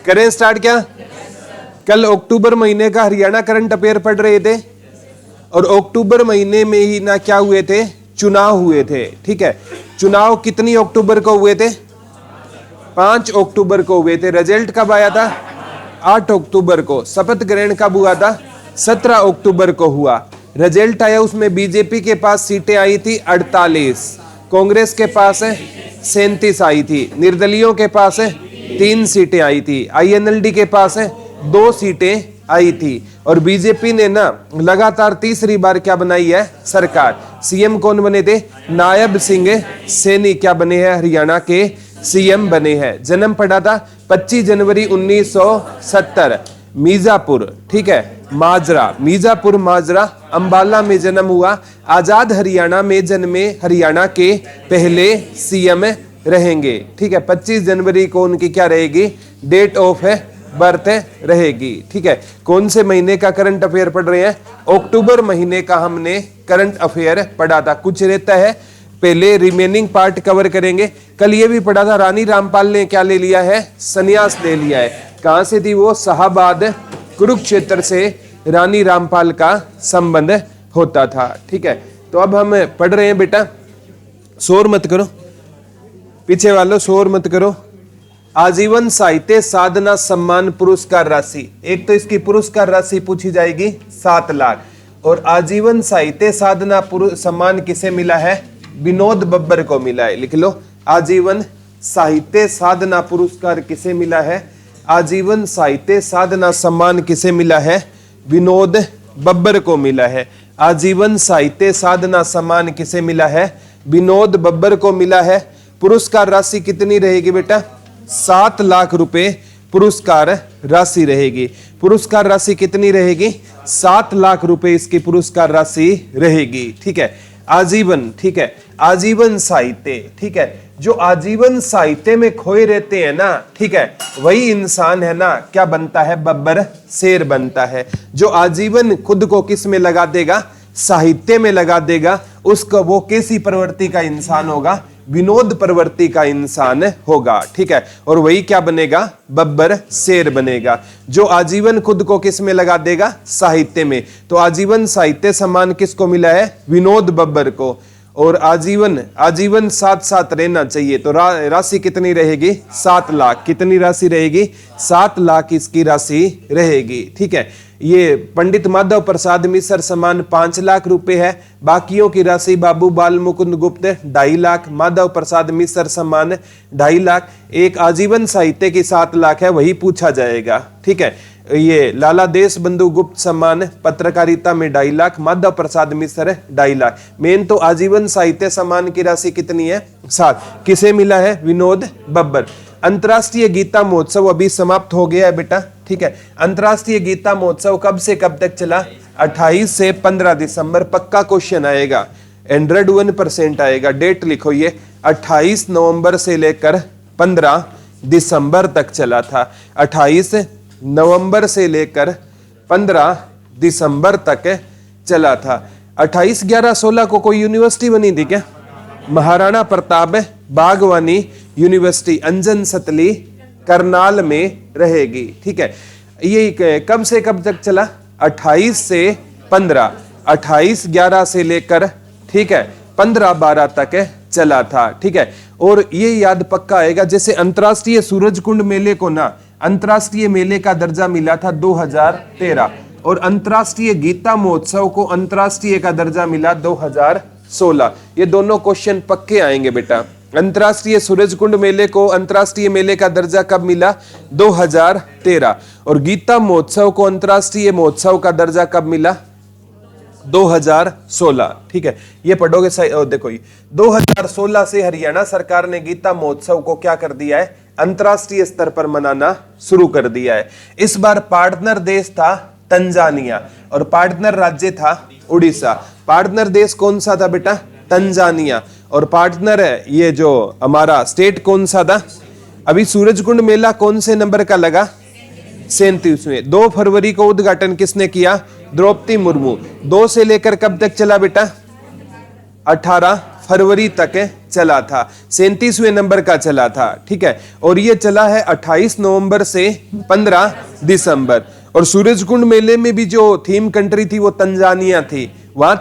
करें स्टार्ट क्या? कल अक्टूबर महीने का हरियाणा करंट अफेयर पढ़ रहे थे और अक्टूबर महीने में ही ना क्या हुए थे, चुनाव हुए थे। ठीक है, चुनाव कितनी अक्टूबर को हुए थे? 5 अक्टूबर को हुए थे। रिजल्ट कब आया था? 8 अक्टूबर को। शपथ ग्रहण कब हुआ था? 17 अक्टूबर को हुआ। रिजल्ट आया, उसमें बीजेपी के पास सीटें आई थी 48, कांग्रेस के पास 37 आई थी, निर्दलियों के पास 3 सीटें आई थी, आईएनएलडी के पास 2 सीटें आई थी और बीजेपी ने ना लगातार तीसरी बार क्या बनाई है? सरकार। सीएम कौन बने थे? नायब सिंह सैनी क्या बने हैं? हरियाणा के सीएम बने हैं। जन्म पड़ा था 25 जनवरी 1970 मीजापुर, ठीक है, माजरा, मीजापुर माजरा, अंबाला में जन्म हुआ। आजाद हरियाणा में जन्मे हरियाणा के पहले सीएम रहेंगे। ठीक है, 25 जनवरी को उनकी क्या रहेगी? डेट ऑफ बर्थ रहेगी। ठीक है, कौन से महीने का करंट अफेयर पढ़ रहे हैं? अक्टूबर महीने का हमने करंट अफेयर पढ़ा था। कुछ रहता है, पहले रिमेनिंग पार्ट कवर करेंगे। कल ये भी पढ़ा था, रानी रामपाल ने क्या ले लिया है? संन्यास ले लिया है। कहां से थी वो? शाहाबाद, कुरुक्षेत्र से रानी रामपाल का संबंध होता था। ठीक है, तो अब हम पढ़ रहे हैं बेटा, शोर मत करो, पीछे वालों शोर मत करो। आजीवन साहित्य साधना सम्मान पुरस्कार राशि, एक तो इसकी पुरस्कार राशि पूछी जाएगी 7 लाख, और आजीवन साहित्य साधना सम्मान किसे मिला है? विनोद बब्बर को मिला है। लिख लो, आजीवन साहित्य साधना पुरस्कार किसे मिला है? आजीवन साहित्य साधना सम्मान किसे मिला है? विनोद बब्बर को मिला है। आजीवन साहित्य साधना सम्मान किसे मिला है? विनोद बब्बर को मिला है। पुरस्कार राशि कितनी रहेगी बेटा? 7 लाख रुपए पुरस्कार राशि रहेगी। पुरस्कार राशि कितनी रहेगी? 7 लाख रुपए इसकी पुरस्कार राशि रहेगी। ठीक है, आजीवन, ठीक है, आजीवन साहित्य, ठीक है, जो आजीवन साहित्य में खोए रहते हैं ना, ठीक है, वही इंसान है ना क्या बनता है? बब्बर शेर बनता है। जो आजीवन खुद को किस में लगा देगा? साहित्य में लगा देगा, उसका वो कैसी प्रवृत्ति का इंसान होगा? विनोद प्रवृत्ति का इंसान होगा। ठीक है, और वही क्या बनेगा? बब्बर शेर बनेगा। जो आजीवन खुद को किस में लगा देगा? साहित्य में। तो आजीवन साहित्य सम्मान किसको मिला है? विनोद बब्बर को। और आजीवन, आजीवन साथ साथ रहना चाहिए। तो राशि कितनी रहेगी? 7 लाख। कितनी राशि रहेगी? 7 लाख इसकी राशि रहेगी। ठीक है, ये पंडित माधव प्रसाद मिश्र सम्मान 5 लाख रुपए है। बाकियों की राशि बाबू बाल मुकुंद गुप्त 2.5 लाख, माधव प्रसाद मिश्र सम्मान 2.5 लाख। एक आजीवन साहित्य की 7 लाख है, वही पूछा जाएगा। ठीक है, ये लाला देश बंधु गुप्त सम्मान पत्रकारिता में 2.5 लाख, माधव प्रसाद मिश्र 2.5 लाख। मेन तो आजीवन साहित्य सम्मान की राशि कितनी है? 7। किसे मिला है? विनोद बब्बर। अंतर्राष्ट्रीय गीता महोत्सव अभी समाप्त हो गया है बेटा। ठीक है, अंतर्राष्ट्रीय गीता महोत्सव कब से कब तक चला? 28 से 15 दिसंबर। पक्का क्वेश्चन आएगा, 101% आएगा। डेट लिखो, ये 28 नवंबर से लेकर 15 दिसंबर तक चला था। 28 नवंबर से लेकर 15 दिसंबर तक चला था। 28, 11, 16 को कोई यूनिवर्सिटी बनी थी क्या? महाराणा प्रताप बागवानी यूनिवर्सिटी अंजन सतली करनाल में रहेगी। ठीक है, ये कब से कब तक चला? 28 से 15, 28, 11 से लेकर, ठीक है, 15, 12 तक चला था। ठीक है, और ये याद पक्का आएगा, जैसे अंतर्राष्ट्रीय सूरजकुंड मेले को ना अंतर्राष्ट्रीय मेले का दर्जा मिला था 2013, और अंतर्राष्ट्रीय गीता महोत्सव को अंतर्राष्ट्रीय का दर्जा मिला 2016। ये दोनों क्वेश्चन पक्के आएंगे बेटा। अंतर्राष्ट्रीय सूरजकुंड मेले को अंतर्राष्ट्रीय मेले का दर्जा कब मिला? 2013। और गीता महोत्सव को अंतर्राष्ट्रीय महोत्सव का दर्जा कब मिला? 2016। ठीक है, ये पढ़ोगे सही। देखो, 2016 से हरियाणा सरकार ने गीता महोत्सव को क्या कर दिया है? अंतर्राष्ट्रीय स्तर पर मनाना शुरू कर दिया है। इस बार पार्टनर देश था तंजानिया और पार्टनर राज्य था उड़ीसा। पार्टनर देश कौन सा था बेटा? तंजानिया। और पार्टनर है ये जो हमारा स्टेट कौन सा था? अभी सूरजकुंड मेला कौन से नंबर का लगा? 37वें। 2 फरवरी को उद्घाटन किसने किया? द्रौपदी मुर्मू। 2 से लेकर कब तक चला बेटा? 18 फरवरी तक चला था, 37वें नंबर का चला था, ठीक है। और ये चला है 28 नवंबर से 15 दिसंबर। और सूरजकुंड मेले में भी जो थीम कंट्री थी वो तंजानिया थी, वहां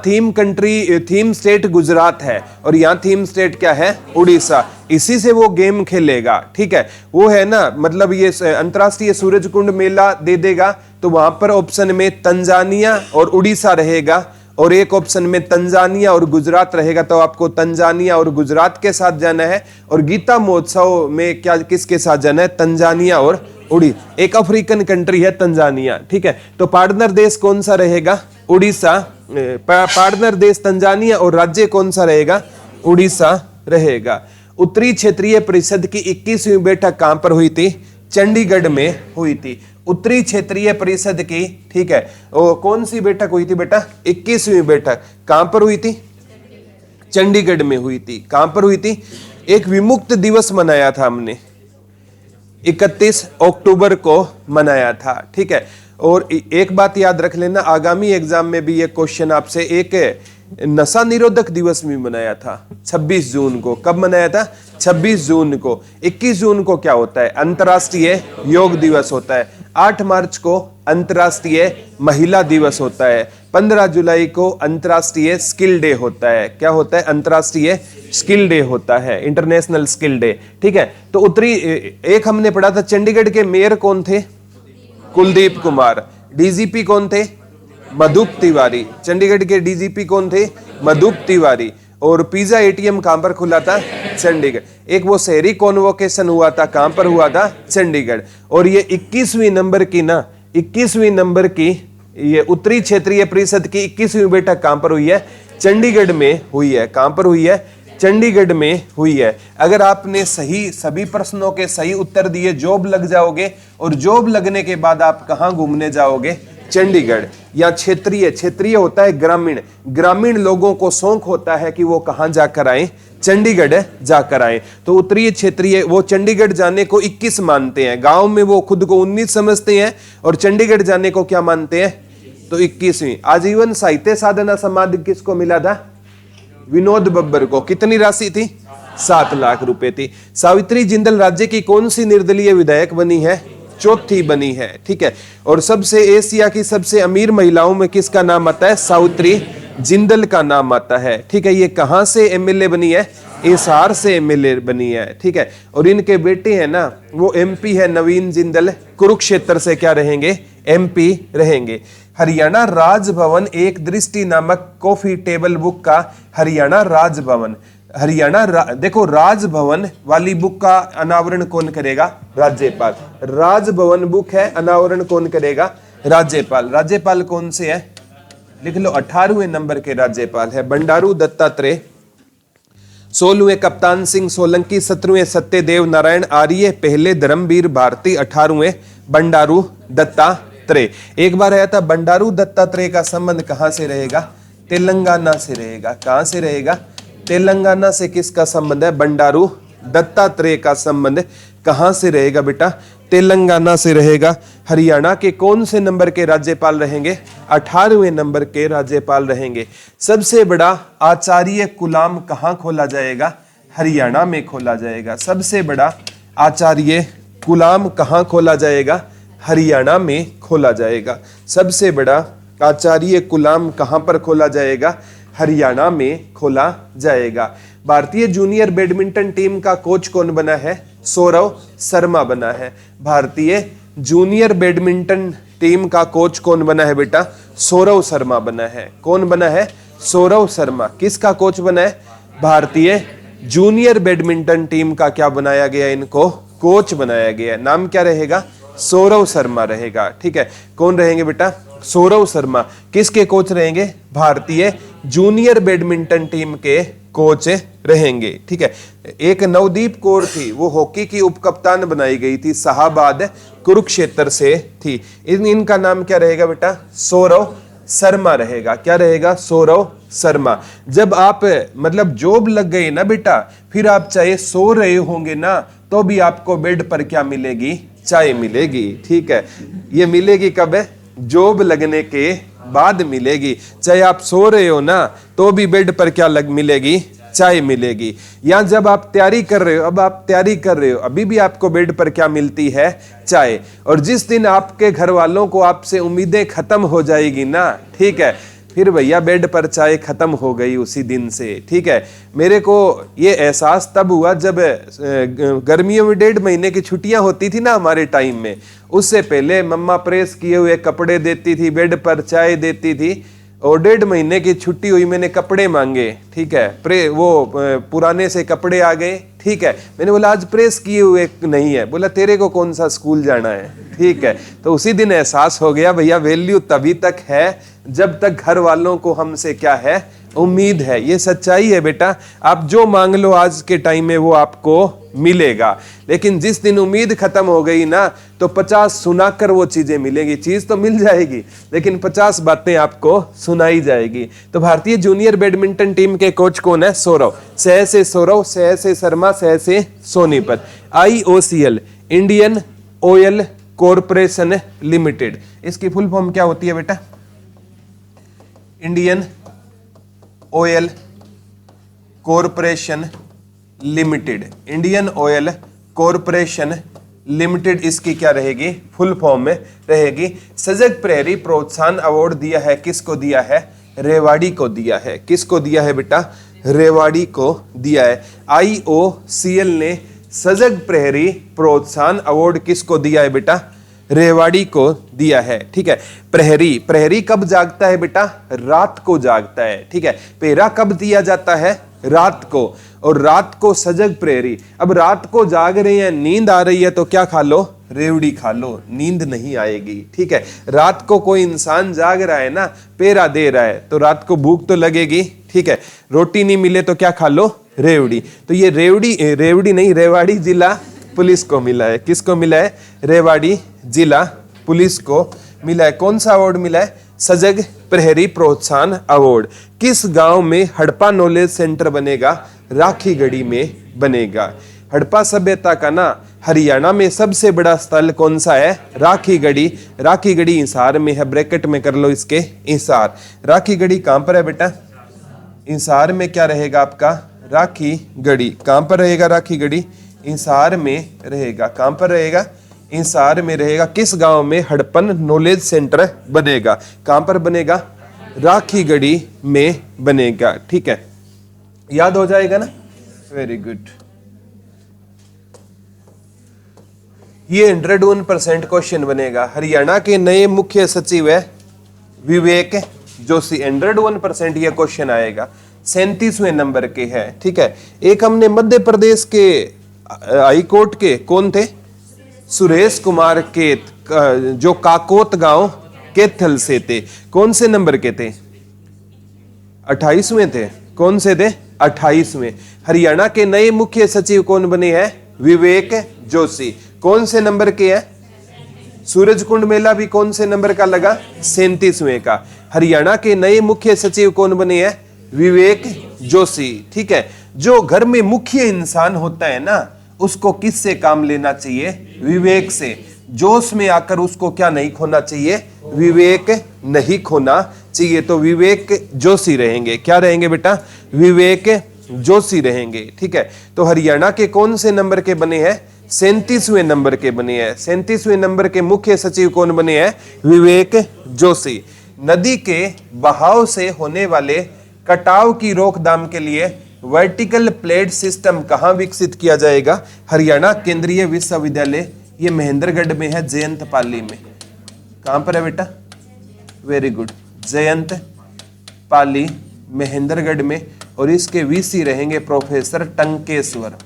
थीम स्टेट गुजरात है और यहाँ थीम स्टेट क्या है, उड़ीसा। इसी से वो गेम खेलेगा, ठीक है। वो है ना, मतलब ये अंतरराष्ट्रीय सूरजकुंड मेला दे देगा तो वहां पर ऑप्शन में तंजानिया और उड़ीसा रहेगा, और एक ऑप्शन में तंजानिया और गुजरात रहेगा, तो आपको तंजानिया और गुजरात के साथ जाना है। और गीता महोत्सव में क्या किसके साथ जाना है, तंजानिया और एक अफ्रीकन कंट्री है तंजानिया, ठीक है। तो पार्टनर देश कौन सा रहेगा, उड़ीसा। पार्टनर देश तंजानिया और राज्य कौन सा रहेगा, उड़ीसा रहेगा। उत्तरी क्षेत्रीय परिषद की 21वीं बैठक कहां पर हुई थी, चंडीगढ़ में हुई थी। उत्तरी क्षेत्रीय परिषद की, ठीक है, वो कौन सी बैठक हुई थी बेटा, 21वीं बैठक कहां पर हुई थी, चंडीगढ़ में हुई थी। कहां पर हुई थी, एक विमुक्त दिवस मनाया था हमने, 31 अक्टूबर को मनाया था, ठीक है। और एक बात याद रख लेना, आगामी एग्जाम में भी ये क्वेश्चन आपसे, एक नशा निरोधक दिवस भी मनाया था 26 जून को। कब मनाया था, 26 जून को। 21 जून को क्या होता है, अंतर्राष्ट्रीय योग दिवस होता है। 8 मार्च को अंतर्राष्ट्रीय महिला दिवस होता है। 15 जुलाई को अंतर्राष्ट्रीय स्किल डे होता है। क्या होता है, अंतर्राष्ट्रीय स्किल डे होता है, इंटरनेशनल स्किल डे, ठीक है। तो उत्तरी एक हमने पढ़ा था, चंडीगढ़ के मेयर कौन थे, कुलदीप कुमार। डीजीपी कौन थे, मधुप तिवारी। चंडीगढ़ के डीजीपी कौन थे, मधुप तिवारी। और पिज्जा एटीएम कहां पर खुला था, चंडीगढ़। एक वो शहरी कॉन्वोकेशन हुआ था, कहां पर हुआ था, चंडीगढ़। और ये 21वीं नंबर की ना, 21वीं नंबर की ये उत्तरी क्षेत्रीय परिषद की 21वीं बैठक कहां पर हुई है, चंडीगढ़ में हुई है। कहां पर हुई है, चंडीगढ़ में हुई है। अगर आपने सही सभी प्रश्नों के सही उत्तर दिए, जॉब लग जाओगे। और जॉब लगने के बाद आप कहां घूमने जाओगे, चंडीगढ़। या क्षेत्रीय होता है ग्रामीण, ग्रामीण लोगों को शौक होता है कि वो कहां जाकर आए, चंडीगढ़ जाकर आए। तो उत्तरीय क्षेत्रीय वो चंडीगढ़ जाने को 21 मानते हैं, गांव में वो खुद को 19 समझते हैं, और चंडीगढ़ जाने को क्या मानते हैं, तो 21वीं। आजीवन साहित्य साधना समाधि किसको मिला था, विनोद बब्बर को। कितनी राशि थी, 7 लाख रुपए थी। सावित्री जिंदल राज्य की कौन सी निर्दलीय विधायक बनी है, चौथी बनी है, ठीक है। और सबसे एशिया की सबसे अमीर महिलाओं में किसका नाम आता है, सावित्री जिंदल का नाम आता है, ठीक है। ये कहां से एमएलए बनी है, एसआर से एमएलए बनी है, ठीक है। और इनके बेटे हैं ना, वो एमपी है, नवीन जिंदल, कुरुक्षेत्र से क्या रहेंगे, एमपी रहेंगे। हरियाणा राजभवन एक दृष्टि नामक कॉफी टेबल बुक का हरियाणा राजभवन, देखो राजभवन वाली बुक का अनावरण कौन करेगा, राज्यपाल। राजभवन बुक है, अनावरण कौन करेगा, राज्यपाल। राज्यपाल कौन से है, लिख लो, 18वें नंबर के राज्यपाल है बंडारू दत्तात्रेय। 16वें कप्तान सिंह सोलंकी, 17वें सत्यदेव नारायण आर्य, पहले धर्मवीर भारती, 18वें बंडारू दत्तात्रेय। एक बार आया था, बंडारू दत्तात्रेय का संबंध कहां से रहेगा, तेलंगाना से रहेगा। कहां से रहेगा, तेलंगाना से। किसका संबंध है, बंडारू दत्तात्रेय का संबंध कहां से रहेगा बेटा, तेलंगाना से रहेगा। हरियाणा के कौन से नंबर के राज्यपाल रहेंगे, 18वें नंबर के राज्यपाल रहेंगे। सबसे बड़ा आचार्य कुलाम कहां खोला जाएगा, हरियाणा में खोला जाएगा। सबसे बड़ा आचार्य कुलाम कहां खोला जाएगा, हरियाणा में खोला जाएगा। सबसे बड़ा आचार्य कुलाम कहां पर खोला जाएगा, हरियाणा में खोला जाएगा। भारतीय जूनियर बैडमिंटन टीम का कोच कौन बना है, सौरव शर्मा बना है। भारतीय जूनियर बैडमिंटन टीम का कोच कौन बना है बेटा, सौरव शर्मा बना है। कौन बना है, सौरव शर्मा। किसका कोच बना है, भारतीय जूनियर बैडमिंटन टीम का क्या बनाया गया, इनको कोच बनाया गया। नाम क्या रहेगा, सौरव शर्मा रहेगा, ठीक है। कौन रहेंगे बेटा, सौरव शर्मा। किसके कोच रहेंगे, भारतीय जूनियर बैडमिंटन टीम के कोच रहेंगे, ठीक है। एक नवदीप कौर थी, वो हॉकी की उपकप्तान बनाई गई थी, शाहबाद कुरुक्षेत्र से थी। इनका नाम क्या रहेगा बेटा, सौरव शर्मा रहेगा। क्या रहेगा, सौरव शर्मा। जब आप मतलब जॉब लग गई ना बेटा, फिर आप चाहे सो रहे होंगे ना, तो भी आपको बेड पर क्या मिलेगी, चाय मिलेगी, ठीक है। ये मिलेगी कब है, जॉब लगने के बाद मिलेगी। चाहे आप सो रहे हो ना, तो भी बेड पर क्या मिलेगी, चाय मिलेगी। या जब आप तैयारी कर रहे हो, अब आप तैयारी कर रहे हो, अभी भी आपको बेड पर क्या मिलती है? चाय। और जिस दिन आपके घर वालों को आपसे उम्मीदें खत्म हो जाएगी ना, ठीक है, फिर भैया बेड पर चाय खत्म हो गई उसी दिन से, ठीक है। मेरे को ये एहसास तब हुआ जब गर्मियों में 1.5 महीने की छुट्टियां होती थी ना हमारे टाइम में। उससे पहले मम्मा प्रेस किए हुए कपड़े देती थी, बेड पर चाय देती थी, और 1.5 महीने की छुट्टी हुई, मैंने कपड़े मांगे, ठीक है, वो पुराने से कपड़े आ गए, ठीक है। मैंने बोला आज प्रेस किए हुए नहीं है, बोला तेरे को कौन सा स्कूल जाना है, ठीक है। तो उसी दिन एहसास हो गया भैया वैल्यू तभी तक है जब तक घर वालों को हमसे क्या है? उम्मीद है। ये सच्चाई है बेटा, आप जो मांग लो आज के टाइम में वो आपको मिलेगा, लेकिन जिस दिन उम्मीद खत्म हो गई ना तो 50 सुनाकर वो चीजें मिलेंगी। चीज तो मिल जाएगी लेकिन 50 बातें आपको सुनाई जाएगी। तो भारतीय जूनियर बैडमिंटन टीम के कोच कौन है? सौरव। सह से सौरव, सह से शर्मा, सह से Sonipat. IOCL, Indian oil corporation limited, इसकी फुल फॉर्म क्या होती है बेटा? Indian oil corporation limited. Indian oil corporation limited इसकी क्या रहेगी? फुल फॉर्म में रहेगी। सजग प्रहरी प्रोत्साहन अवार्ड दिया है, किसको दिया है? रेवाड़ी को दिया है। किसको दिया है बेटा? रेवाड़ी को दिया है। IOCL ने सजग प्रहरी प्रोत्साहन अवार्ड किसको दिया है बेटा? रेवाड़ी को दिया है, ठीक है। प्रहरी, प्रहरी कब जागता है बेटा? रात को जागता है, ठीक है। पहरा कब दिया जाता है? रात को। और रात को सजग प्रहरी। अब रात को जाग रहे हैं, नींद आ रही है तो क्या खा लो? रेवड़ी खा लो, नींद नहीं आएगी, ठीक है। रात को कोई इंसान जाग रहा है ना, पहरा दे रहा है, तो रात को भूख तो लगेगी, ठीक है। रोटी नहीं मिले तो क्या खा लो? रेवड़ी। तो ये रेवड़ी नहीं, रेवाड़ी जिला पुलिस को मिला है। किसको मिला है? रेवाड़ी जिला पुलिस को मिला है। कौन सा अवार्ड मिला है? सजग प्रहरी प्रोत्साहन अवार्ड। किस गांव में हड़प्पा नॉलेज सेंटर बनेगा? राखीगढ़ी में बनेगा। हड़प्पा सभ्यता का ना हरियाणा में सबसे बड़ा स्थल कौन सा है? राखीगढ़ी। राखीगढ़ी हिसार में है, ब्रैकेट में कर लो इसके, हिसार। राखीगढ़ी कहां पर है बेटा? हिसार में क्या रहेगा आपका? राखीगढ़ी। कहां पर रहेगा राखीगढ़ी? हिसार में रहेगा। कहां पर रहेगा? हिसार में रहेगा। किस गांव में हड़प्पन नॉलेज सेंटर बनेगा? कहां पर बनेगा? राखीगढ़ी में बनेगा, ठीक है। याद हो जाएगा ना? Very good. ये 101% क्वेश्चन बनेगा। हरियाणा के नए मुख्य सचिव है विवेक जोशी। 101% ये क्वेश्चन आएगा। 37वें नंबर के है, ठीक है। एक हमने मध्य प्रदेश के हाई कोर्ट के कौन थे? सुरेश कुमार केत, जो काकोत गांव केथल से थे। कौन से नंबर के थे? 28वें थे। कौन से थे? 28वें। हरियाणा के नए मुख्य सचिव कौन बने हैं? विवेक जोशी। कौन से नंबर के हैं? सूरजकुंड मेला भी कौन से नंबर का लगा? 37वें का। हरियाणा के नए मुख्य सचिव कौन बने हैं? विवेक जोशी, ठीक है। जो घर में मुख्य इंसान होता है ना, उसको किससे काम लेना चाहिए? विवेक से। जोश में आकर उसको क्या नहीं खोना चाहिए? विवेक नहीं खोना चाहिए। तो विवेक जोशी रहेंगे। क्या रहेंगे बेटा? विवेक जोशी रहेंगे, ठीक है। तो हरियाणा के कौन से नंबर के बने हैं? 37वें नंबर के बने हैं। 37वें नंबर के मुख्य सचिव कौन बने हैं? विवेक जोशी। नदी के बहाव से होने वाले कटाव की रोकथाम के लिए वर्टिकल प्लेट सिस्टम कहां विकसित किया जाएगा? हरियाणा केंद्रीय विश्वविद्यालय, ये महेंद्रगढ़ में है, जयंत पाली में। कहां पर है बेटा? वेरी गुड, जयंत पाली महेंद्रगढ़ में। और इसके वीसी रहेंगे प्रोफेसर टंकेश्वर।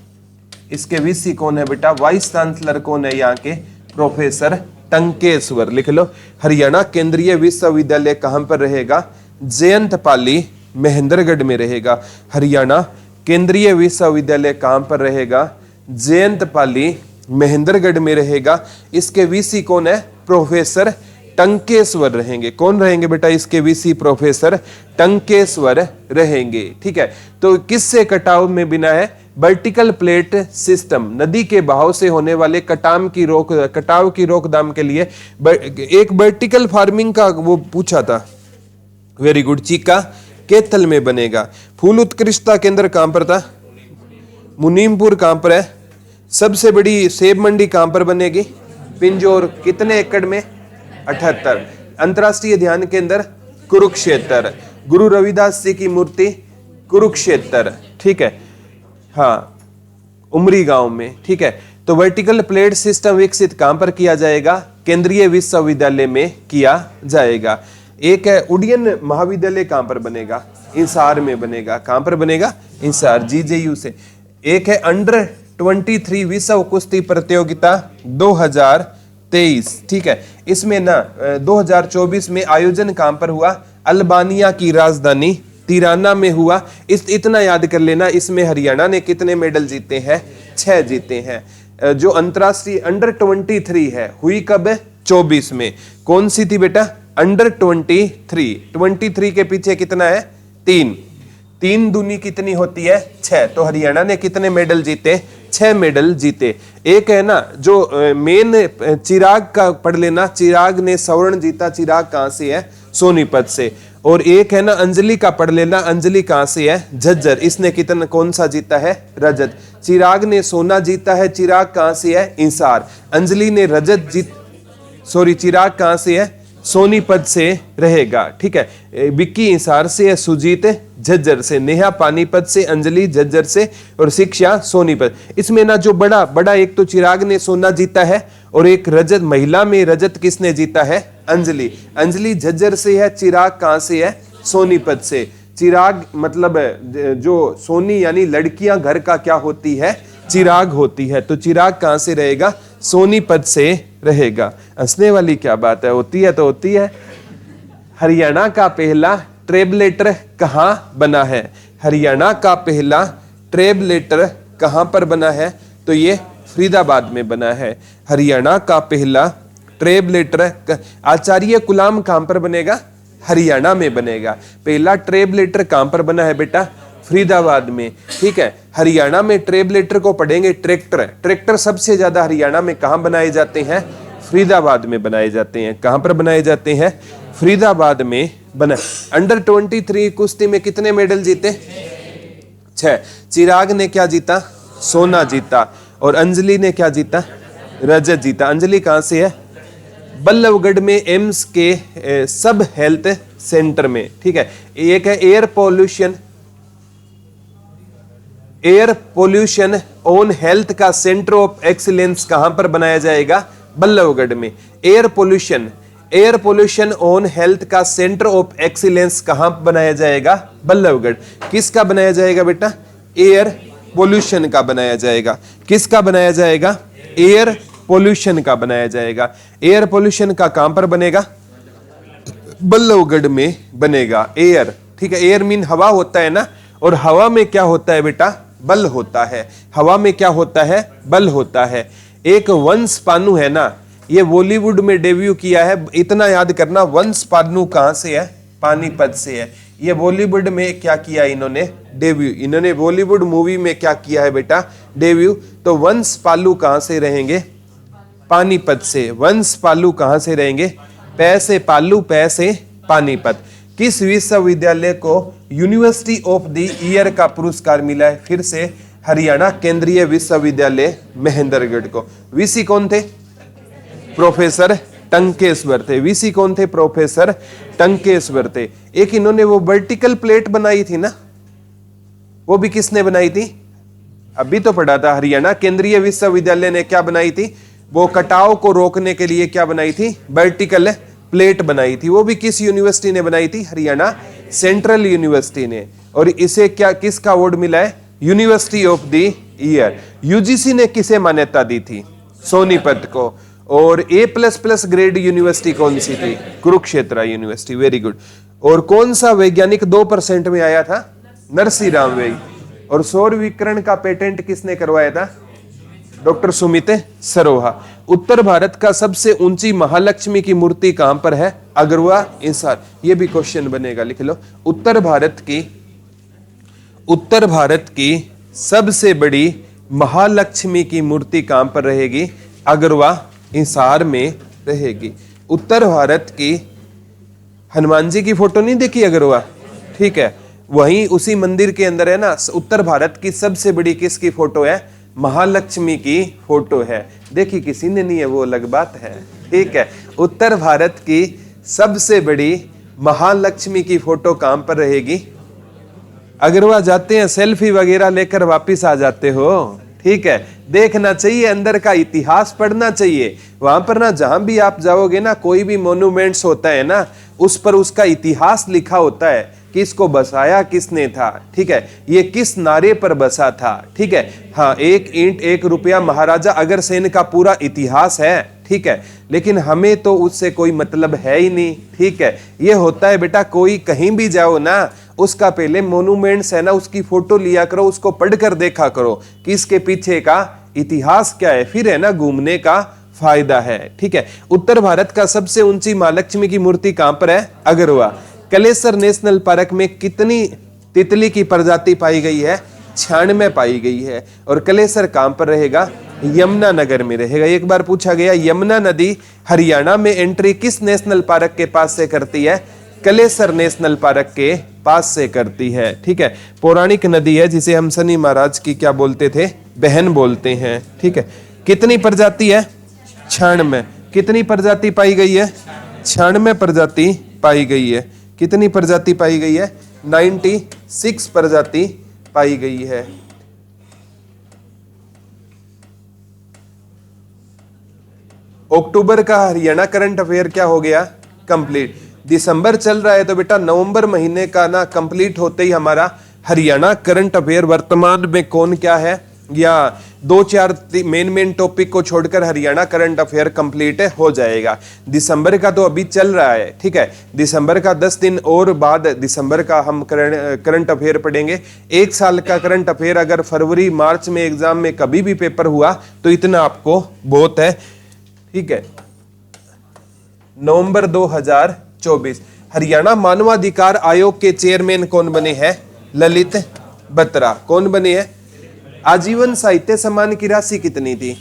इसके वीसी कौन है बेटा? वाइस चांसलर कौन है यहाँ के? प्रोफेसर टंकेश्वर। लिख लो, हरियाणा केंद्रीय विश्वविद्यालय कहां पर रहेगा? जयंत पाली महेंद्रगढ़ में रहेगा। हरियाणा केंद्रीय विश्वविद्यालय कहां पर रहेगा? जयंत पाली महेंद्रगढ़ में रहेगा। इसके वीसी कौन है? प्रोफेसर टंकेश्वर रहेंगे। कौन रहेंगे बेटा इसके वीसी? प्रोफेसर टंकेश्वर रहेंगे, ठीक है। तो किससे कटाव में बिना है? Vertical plate system. नदी के बहाव से होने वाले कटाव की रोकथाम के लिए एक वर्टिकल फार्मिंग का वो पूछा था। वेरी गुड, चीका कैथल में बनेगा। फूल उत्कृष्टता केंद्र कहां पर था? मुनीमपुर कहां पर है? सबसे बड़ी सेब मंडी कहां पर बनेगी? पिंजौर। कितने एकड़ में? 78। अंतरराष्ट्रीय ध्यान केंद्र कुरुक्षेत्र। गुरु रविदास जी की मूर्ति कुरुक्षेत्र, ठीक है, हाँ, उमरी गांव में, ठीक है। तो वर्टिकल प्लेट सिस्टम विकसित कहां पर किया जाएगा? केंद्रीय विश्वविद्यालय में किया जाएगा। एक है उड्डयन महाविद्यालय कहां पर बनेगा? इंसार में बनेगा। कहां पर बनेगा? इंसार, जीजेयू से। एक है अंडर 23 विश्व कुश्ती प्रतियोगिता 2023, ठीक है। इसमें ना 2024 में आयोजन कहां पर हुआ? अल्बानिया की राजधानी तिराना में हुआ। इतना याद कर लेना। इसमें हरियाणा ने कितने मेडल जीते हैं? 6 जीते हैं। जो अंतरराष्ट्रीय अंडर 23 है, हुई कब? 24 में। कौन सी थी बेटा? अंडर 23 के पीछे कितना है? 3 दूनी कितनी होती है? 6। तो हरियाणा ने कितने मेडल जीते? 6 मेडल जीते। एक है ना जो मेन चिराग का पढ़ लेना, चिराग ने स्वर्ण जीता। चिराग कहां से है? सोनीपत से। और एक है ना अंजलि का पढ़ लेना, अंजलि कहां से है? झज्जर। इसने कितना कौन सा जीता है? रजत। चिराग ने सोना जीता है। चिराग कहां से है? इंसार। अंजलि ने रजत चिराग कहां से है? सोनीपत से रहेगा, ठीक है। विक्की इंसार से है, सुजीत झज्जर से, नेहा पानीपत से, अंजलि झज्जर से और शिक्षा सोनीपत। इसमें ना जो बड़ा एक तो चिराग ने सोना जीता है और एक रजत, महिला में रजत किसने जीता है? अंजलि झज्जर से है। चिराग कहां से है? सोनीपत से। चिराग मतलब जो सोनी यानी लड़कियां घर का क्या होती है? चिराग होती है। तो चिराग कहां से रहेगा? सोनीपत से रहेगा। हंसने वाली क्या बात है? होती है तो होती है। हरियाणा का पहला ट्रेबलेटर कहां बना है? हरियाणा का पहला ट्रेबलेटर कहां पर बना है? तो ये फरीदाबाद में बना है। हरियाणा का पहला ट्रेबलेटर आचार्य गुलाम कहां पर बनेगा? हरियाणा में बनेगा। पहला ट्रेबलेटर कहां पर बना है बेटा? फरीदाबाद में, ठीक है। हरियाणा में ट्रेबलेटर को पढ़ेंगे ट्रैक्टर सबसे ज्यादा हरियाणा में कहां बनाए जाते हैं? फरीदाबाद में बनाए जाते हैं। कहां पर बनाए जाते हैं? फरीदाबाद में बना। अंडर 23 कुश्ती में कितने मेडल जीते? 6। चिराग ने क्या जीता? सोना जीता। और अंजलि ने क्या जीता? रजत जीता। अंजलि कहां से है? बल्लभगढ़ में एम्स के सब हेल्थ सेंटर में, ठीक है। एक है एयर पोल्यूशन ऑन हेल्थ का सेंटर ऑफ एक्सीलेंस कहां पर बनाया जाएगा? बल्लभगढ़ में। एयर पोल्यूशन ऑन हेल्थ का सेंटर ऑफ एक्सीलेंस कहां बनाया जाएगा? बल्लभगढ़। किसका बनाया जाएगा बेटा? एयर पोल्यूशन का बनाया जाएगा। किसका बनाया जाएगा? एयर पोल्यूशन का बनाया जाएगा। एयर पोल्यूशन का कहां पर बनेगा? बल्लभगढ़ में बनेगा। एयर, ठीक है। एयर मीन हवा होता है ना, और हवा में क्या होता है बेटा? बल होता है। हवा में क्या होता है? बल होता है। एक वंश पानू है ना, ये बॉलीवुड में डेब्यू किया है। इतना याद करना, वंश पानू कहां से है? पानीपत से है। ये बॉलीवुड में क्या किया इन्होंने? डेब्यू। इन्होंने बॉलीवुड मूवी में क्या किया है बेटा? डेब्यू। तो वंश पालू कहां से रहेंगे? पानीपत से। वंश पालू कहां से रहेंगे? पैसे पालू, पैसे पानीपत। किस विश्वविद्यालय को यूनिवर्सिटी ऑफ द ईयर का पुरस्कार मिला है? फिर से हरियाणा केंद्रीय विश्वविद्यालय महेंद्रगढ़ को। वीसी कौन थे? प्रोफेसर टंकेश्वर थे। वीसी कौन थे? प्रोफेसर टंकेश्वर थे। एक इन्होंने वो वर्टिकल प्लेट बनाई थी ना, वो भी किसने बनाई थी? अभी तो पढ़ा था। हरियाणा केंद्रीय विश्वविद्यालय ने क्या बनाई थी? वो कटाव को रोकने के लिए क्या बनाई थी? वर्टिकल प्लेट बनाई थी। वो भी किस यूनिवर्सिटी ने बनाई थी? हरियाणा सेंट्रल यूनिवर्सिटी ने। और इसे क्या किसका अवार्ड मिला है? University of the year. UGC ने किसे मान्यता दी थी? सोनीपत को। और A++ ग्रेड यूनिवर्सिटी कौन सी थी? कुरुक्षेत्र यूनिवर्सिटी। Very good. और कौन सा वैज्ञानिक 2% में आया था? नरसी राम वैज्ञानिक। और सौर विकिरण का पेटेंट किसने करवाया था? डॉक्टर सुमित सरोहा। उत्तर भारत का सबसे ऊंची महालक्ष्मी की मूर्ति कहां पर है? अगरवा, इंसार। ये भी क्वेश्चन बनेगा, लिख लो। उत्तर भारत की सबसे बड़ी महालक्ष्मी की मूर्ति कहां पर रहेगी? अगरवा, इंसार में रहेगी। उत्तर भारत की हनुमान जी की फोटो नहीं देखी? अगरवा, ठीक है, वहीं उसी मंदिर के अंदर है ना, उत्तर भारत की सबसे बड़ी किसकी फोटो है? महालक्ष्मी की फोटो है। देखी किसी ने नहीं है वो अलग बात है, ठीक है। उत्तर भारत की सबसे बड़ी महालक्ष्मी की फोटो कहां पर रहेगी? अगर वह जाते हैं सेल्फी वगैरह लेकर वापिस आ जाते हो, ठीक है। देखना चाहिए, अंदर का इतिहास पढ़ना चाहिए। वहां पर ना जहां भी आप जाओगे ना, कोई भी मोन्यूमेंट्स होता है ना, उस पर उसका इतिहास लिखा होता है कि इसको बसाया किसने था, ठीक है, ये किस नारे पर बसा था, ठीक है। हाँ, 1 ईंट 1 रुपया महाराजा अग्रसेन का पूरा इतिहास है, ठीक है, लेकिन हमें तो उससे कोई मतलब है ही नहीं, ठीक है। ये होता है बेटा, कोई कहीं भी जाओ ना, उसका पहले मोन्यूमेंट्स है ना, उसकी फोटो लिया करो, उसको पढ़कर देखा करो कि इसके पीछे का इतिहास क्या है, फिर है ना घूमने का फायदा है, ठीक है। उत्तर भारत का सबसे ऊंची मां लक्ष्मी की मूर्ति कहां पर है? अगरवा। कलेसर नेशनल पार्क में कितनी तितली की प्रजाति पाई गई है? 96 पाई गई है। और कलेसर कहां पर रहेगा? यमुना नगर में रहेगा। एक बार पूछा गया, यमुना नदी हरियाणा में एंट्री किस नेशनल पार्क के पास से करती है? कलेसर नेशनल पार्क के पास से करती है, ठीक है। पौराणिक नदी है जिसे हम शनि महाराज की क्या बोलते थे? बहन बोलते हैं, ठीक है। कितनी प्रजाति है? 96। कितनी प्रजाति पाई गई है? 96 प्रजाति पाई गई है। कितनी प्रजाति पाई गई है? 96 प्रजाति पाई गई है। अक्टूबर का हरियाणा करंट अफेयर क्या हो गया? कंप्लीट। दिसंबर चल रहा है तो बेटा नवंबर महीने का ना कंप्लीट होते ही हमारा हरियाणा करंट अफेयर वर्तमान में कौन क्या है, या 2-4 मेन टॉपिक को छोड़कर हरियाणा करंट अफेयर कंप्लीट हो जाएगा। दिसंबर का तो अभी चल रहा है, ठीक है। दिसंबर का 10 दिन और बाद दिसंबर का हम करंट अफेयर पढ़ेंगे। 1 साल का करंट अफेयर अगर फरवरी मार्च में एग्जाम में कभी भी पेपर हुआ तो इतना आपको बहुत है, ठीक है। नवंबर 2024 हरियाणा मानवाधिकार आयोग के चेयरमैन कौन बने हैं? ललित बत्रा। कौन बने हैं? आजीवन साहित्य सम्मान की राशि कितनी थी?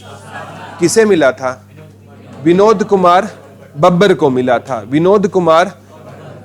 किसे मिला था? विनोद कुमार बब्बर को मिला था। विनोद कुमार,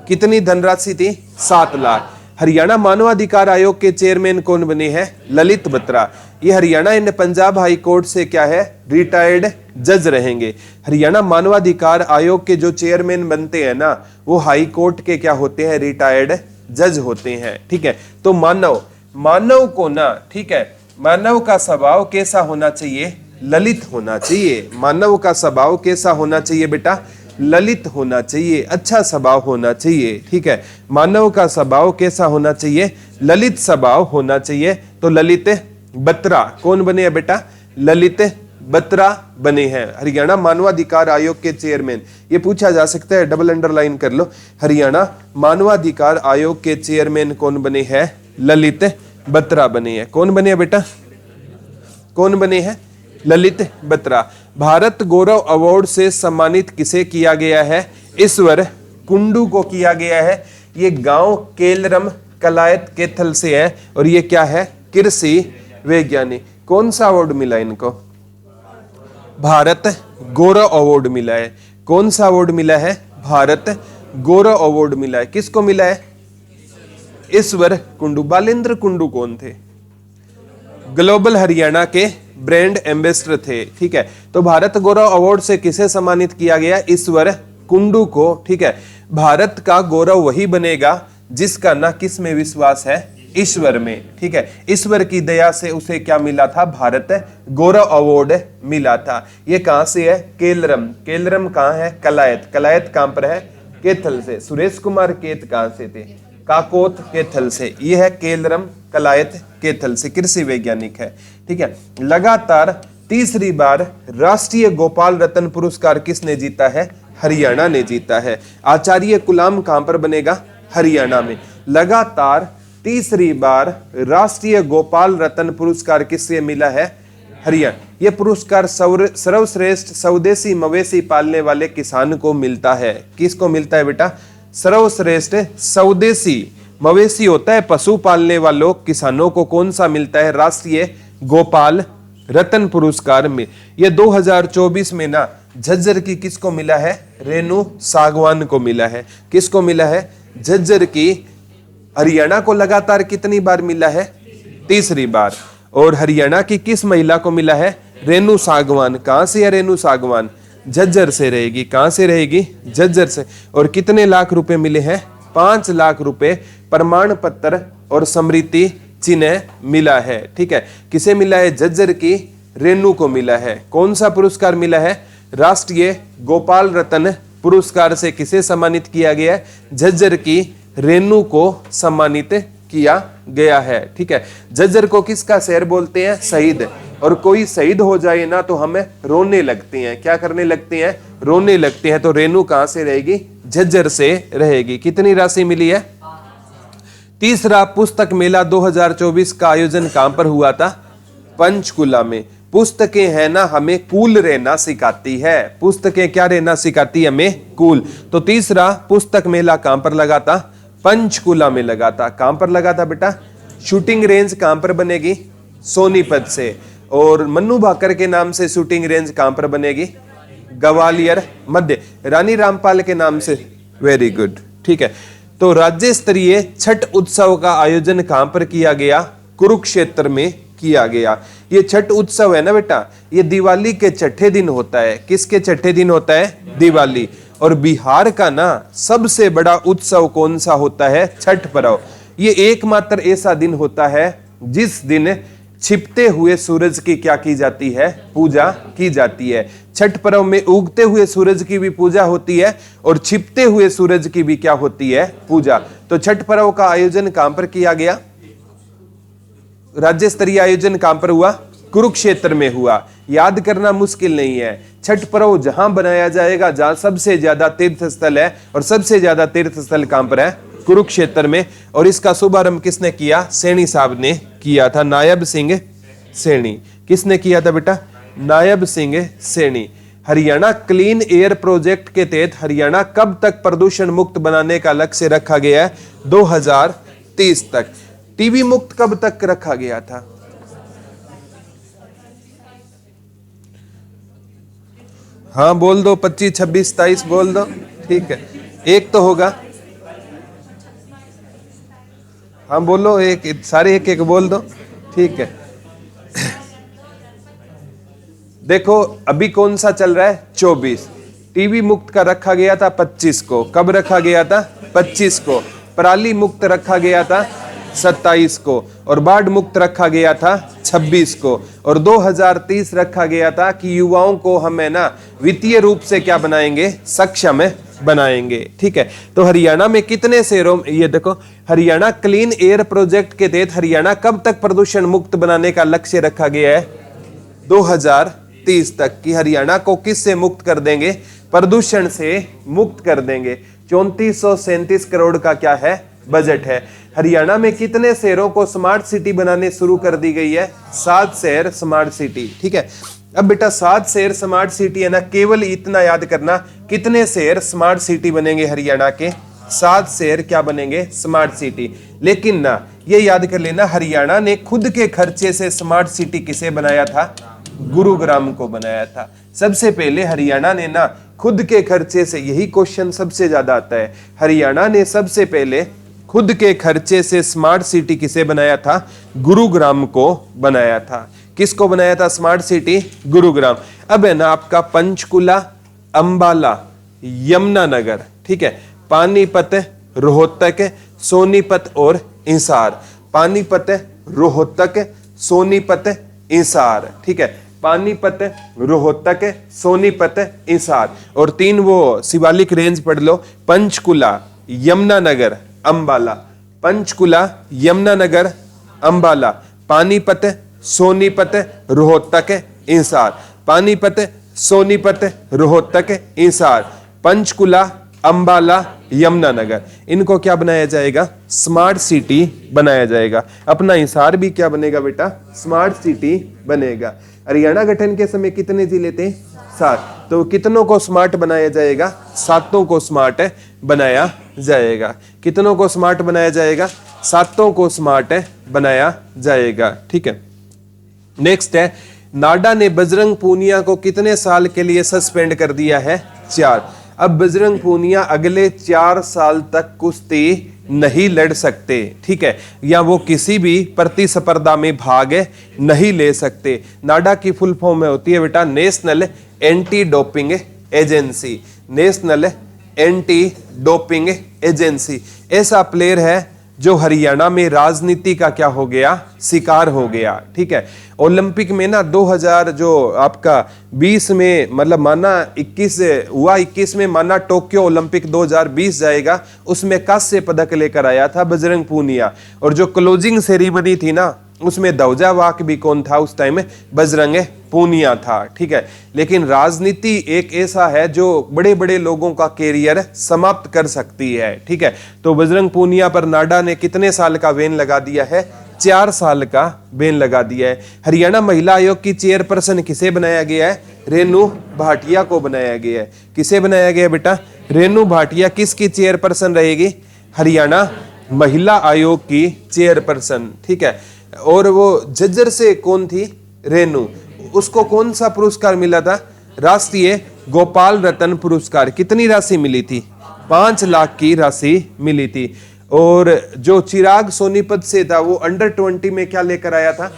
कितनी धनराशि थी? 7 लाख। हरियाणा मानवाधिकार आयोग के चेयरमैन कौन बने हैं? ललित बत्रा। ये Haryana and Punjab high court से क्या है? रिटायर्ड जज रहेंगे। हरियाणा मानवाधिकार आयोग के जो चेयरमैन बनते हैं ना, वो हाई कोर्ट के क्या होते हैं? रिटायर्ड जज होते हैं, ठीक है। तो मानव को ना, ठीक है, मानव का स्वभाव कैसा होना चाहिए? ललित होना चाहिए। मानव का स्वभाव कैसा होना चाहिए बेटा? ललित होना चाहिए, अच्छा स्वभाव होना चाहिए, ठीक है। मानव का स्वभाव कैसा होना चाहिए? ललित स्वभाव होना चाहिए। तो ललित बत्रा कौन बने हैं बेटा? ललित बत्रा बने हैं हरियाणा मानवाधिकार आयोग के चेयरमैन। ये पूछा जा सकता है, डबल अंडरलाइन कर लो। हरियाणा मानवाधिकार आयोग के चेयरमैन कौन बने हैं? ललित बत्रा बने हैं। कौन बने हैं बेटा? कौन बने हैं? ललित बत्रा। भारत गौरव अवार्ड से सम्मानित किसे किया गया है? ईश्वर कुंडू को किया गया है। ये गांव केलरम कलायत केथल से है और ये क्या है? कृषि वैज्ञानिक। कौन सा अवार्ड मिला इनको? भारत गौरव अवार्ड मिला है। कौन सा अवार्ड मिला है? भारत गौरव अवार्ड मिला है। किसको मिला है? ईश्वर कुंडू। बालेंद्र कुंडू कौन थे? ग्लोबल हरियाणा के ब्रांड एम्बेसडर थे, ठीक है। तो भारत गौरव अवार्ड से किसे सम्मानित किया गया? ईश्वर कुंडू को, ठीक है। भारत का गौरव वही बनेगा जिसका ना किस में विश्वास है? ईश्वर में, ठीक है। ईश्वर की दया से उसे क्या मिला था? भारत गौरव अवार्ड मिला था। ये कहां से है? केलरम। केलरम कहां है? कलायत। कलायत कहां पर है? केथल से। सुरेश कुमार केत कहां से थे? काकोत केथल से। ये है केलरम कलायत केथल से, कृषि वैज्ञानिक है, ठीक है। लगातार तीसरी बार राष्ट्रीय गोपाल रत्न पुरस्कार किसने जीता है? हरियाणा ने जीता है। आचार्य गुलाम कहां पर बनेगा? हरियाणा में। लगातार तीसरी बार राष्ट्रीय गोपाल रत्न पुरस्कार किससे मिला है? हरियाणा। यह पुरस्कार सर्वश्रेष्ठ स्वदेशी मवेशी पालने वाले किसान को मिलता है। किसको मिलता है बेटा? सर्वश्रेष्ठ स्वदेशी मवेशी होता है पशु पालने वालों किसानों को कौन सा मिलता है? राष्ट्रीय गोपाल रत्न पुरस्कार में। यह 2024 में ना झज्जर की किसको मिला है? रेणु सागवान को मिला है। किसको मिला है? झज्जर की हरियाणा को लगातार कितनी बार मिला है? तीसरी बार। और हरियाणा की किस महिला को मिला है? रेणु सागवान। कहां से है रेणु सागवान? झज्जर से रहेगी। कहां से रहेगी? झज्जर से। और कितने लाख रुपए मिले हैं? 5 लाख रुपए प्रमाण पत्र और स्मृति चिन्ह मिला है। ठीक है, किसे मिला है? झज्जर की रेणु को मिला है। कौन सा पुरस्कार मिला है? राष्ट्रीय गोपाल रत्न पुरस्कार से किसे सम्मानित किया गया है? झज्जर की रेणु को सम्मानित किया गया है। ठीक है, झज्जर को किसका शहर बोलते हैं? शहीद। और कोई शहीद हो जाए ना तो हमें रोने लगती हैं। क्या करने लगती हैं? रोने लगती हैं। तो रेणु कहां से रहेगी? झज्जर से रहेगी। कितनी राशि मिली है? तीसरा, पुस्तक मेला 2024 का आयोजन कहां पर हुआ था? पंचकुला में। पुस्तकें है ना हमें कूल रहना सिखाती है। पुस्तकें क्या रहना सिखाती है? हमें कूल। तो तीसरा पुस्तक मेला कहां पर लगा था? पंचकुला में लगा था। कहां पर लगा था बेटा? शूटिंग रेंज कहां पर बनेगी? सोनीपत से। और मन्नू भाकर के नाम से शूटिंग रेंज कहां पर बनेगी? ग्वालियर मध्य। रानी रामपाल के नाम से। Very good. ठीक है, तो राज्य स्तरीय छठ उत्सव का आयोजन कहां पर किया गया? कुरुक्षेत्र में किया गया। ये छठ उत्सव है ना बेटा, ये दिवाली के छठे दिन होता है। किसके छठे दिन होता है? दिवाली। और बिहार का ना सबसे बड़ा उत्सव कौन सा होता है? छठ पर्व। ये एकमात्र ऐसा दिन होता है जिस दिन छिपते हुए सूरज की क्या की जाती है? पूजा की जाती है। छठ पर्व में उगते हुए सूरज की भी पूजा होती है और छिपते हुए सूरज की भी क्या होती है? पूजा। तो छठ पर्व का आयोजन कहां पर किया गया? राज्य स्तरीय आयोजन कहां पर हुआ? कुरुक्षेत्र में हुआ। याद करना मुश्किल नहीं है। छठ पर्व जहां बनाया जाएगा जहां सबसे ज्यादा तीर्थ स्थल है, और सबसे ज्यादा तीर्थ स्थल कहां पर है? कुरुक्षेत्र में। और इसका शुभारंभ किसने किया? सैनी साहब ने किया था। नायब सिंह सैनी। किसने किया था बेटा? Nayab Singh Saini. Haryana clean air project के तहत हरियाणा कब तक प्रदूषण मुक्त बनाने का लक्ष्य रखा गया है? 2030 तक। टीबी मुक्त कब तक रखा गया था? हाँ बोल दो। 25, 26, 27 बोल दो। ठीक है, एक तो होगा। हाँ बोलो, एक सारे एक एक बोल दो। ठीक है, देखो अभी कौन सा चल रहा है? 24। टीबी मुक्त का रखा गया था 25 को। कब रखा गया था? 25 को। पराली मुक्त रखा गया था 27 को। और बाढ़ मुक्त रखा गया था 26 को। और 2030 रखा गया था कि युवाओं को हमें ना वित्तीय रूप से क्या बनाएंगे? सक्षम बनाएंगे। ठीक है, तो हरियाणा में कितने शहरों में, ये देखो, हरियाणा क्लीन एयर प्रोजेक्ट के तहत हरियाणा कब तक प्रदूषण मुक्त बनाने का लक्ष्य रखा गया है? 2030 तक। कि हरियाणा को किससे मुक्त कर देंगे? प्रदूषण से मुक्त कर देंगे। 3437 करोड़ का क्या है? बजट है। हरियाणा में कितने शहरों को स्मार्ट सिटी बनाने शुरू कर दी गई है? 7 शहर स्मार्ट सिटी। ठीक है, अब बेटा 7 शहर स्मार्ट सिटी है ना, केवल इतना याद करना, कितने शहर स्मार्ट सिटी बनेंगे हरियाणा के? 7 शहर क्या बनेंगे? Smart city. लेकिन ना ये याद कर लेना, हरियाणा ने खुद के खर्चे से स्मार्ट सिटी किसे बनाया था? गुरुग्राम को बनाया था। सबसे पहले हरियाणा ने ना खुद के खर्चे से, यही क्वेश्चन सबसे ज्यादा आता है, हरियाणा ने सबसे पहले खुद के खर्चे से स्मार्ट सिटी किसे बनाया था? गुरुग्राम को बनाया था। किसको बनाया था स्मार्ट सिटी? गुरुग्राम। अब है ना आपका पंचकुला, अंबाला, यमुनानगर, ठीक है, पानीपत, रोहतक, सोनीपत और हिसार। पानीपत, रोहतक, सोनीपत, हिसार। ठीक है, पानीपत, रोहतक, सोनीपत, हिसार। और 3 वो शिवालिक रेंज पढ़ लो, पंचकुला, यमुनानगर, अंबाला। पंचकुला, यमुनानगर, अंबाला, पानीपत, सोनीपत, रोहतक, हिसार। पानीपत, सोनीपत, रोहतक, हिसार। पंचकुला, अंबाला, यमुनानगर। इनको क्या बनाया जाएगा? स्मार्ट सिटी बनाया जाएगा। अपना हिसार भी क्या बनेगा बेटा? स्मार्ट सिटी बनेगा। हरियाणा गठन के समय कितने जिले थे? 7। तो कितनों को स्मार्ट बनाया जाएगा? 7 को स्मार्ट बनाया जाएगा। कितनों को स्मार्ट बनाया जाएगा? 7 को स्मार्ट बनाया जाएगा। ठीक है, नेक्स्ट है, नाडा ने बजरंग पूनिया को कितने साल के लिए सस्पेंड कर दिया है? 4। अब बजरंग पूनिया अगले 4 साल तक कुश्ती नहीं लड़ सकते, ठीक है, या वो किसी भी प्रतिस्पर्धा में भाग नहीं ले सकते। नाडा की फुल फॉर्म में होती है बेटा national anti doping agency, national anti doping agency. ऐसा प्लेयर है जो हरियाणा में राजनीति का क्या हो गया, शिकार हो गया, ठीक है। ओलंपिक में ना 2000 जो आपका 20 में मतलब माना 21 हुआ, 21 में माना टोक्यो ओलंपिक 2020 जाएगा, उसमें कांस्य पदक लेकर आया था बजरंग पूनिया। और जो क्लोजिंग सेरेमनी थी ना उसमें ध्वजावाहक भी कौन था उस टाइम में, बजरंग पूनिया था, ठीक है। लेकिन राजनीति एक ऐसा है जो बड़े बड़े लोगों का कैरियर समाप्त कर सकती है, ठीक है। तो बजरंग पूनिया पर नाडा ने कितने साल का बैन लगा दिया है, 4 साल का बैन लगा दिया है। हरियाणा महिला आयोग की चेयरपर्सन किसे बनाया गया है, रेणु भाटिया को बनाया गया है। किसे बनाया गया बेटा, रेणु भाटिया किसकी चेयरपर्सन रहेगी, हरियाणा महिला आयोग की चेयरपर्सन, ठीक है। और वो जज्जर से कौन थी, रेणु, उसको कौन सा पुरस्कार मिला था, राष्ट्रीय गोपाल रत्न पुरस्कार। कितनी राशि मिली थी, 5 लाख की राशि मिली थी। और जो चिराग सोनीपत से था वो अंडर-20 में क्या लेकर आया था,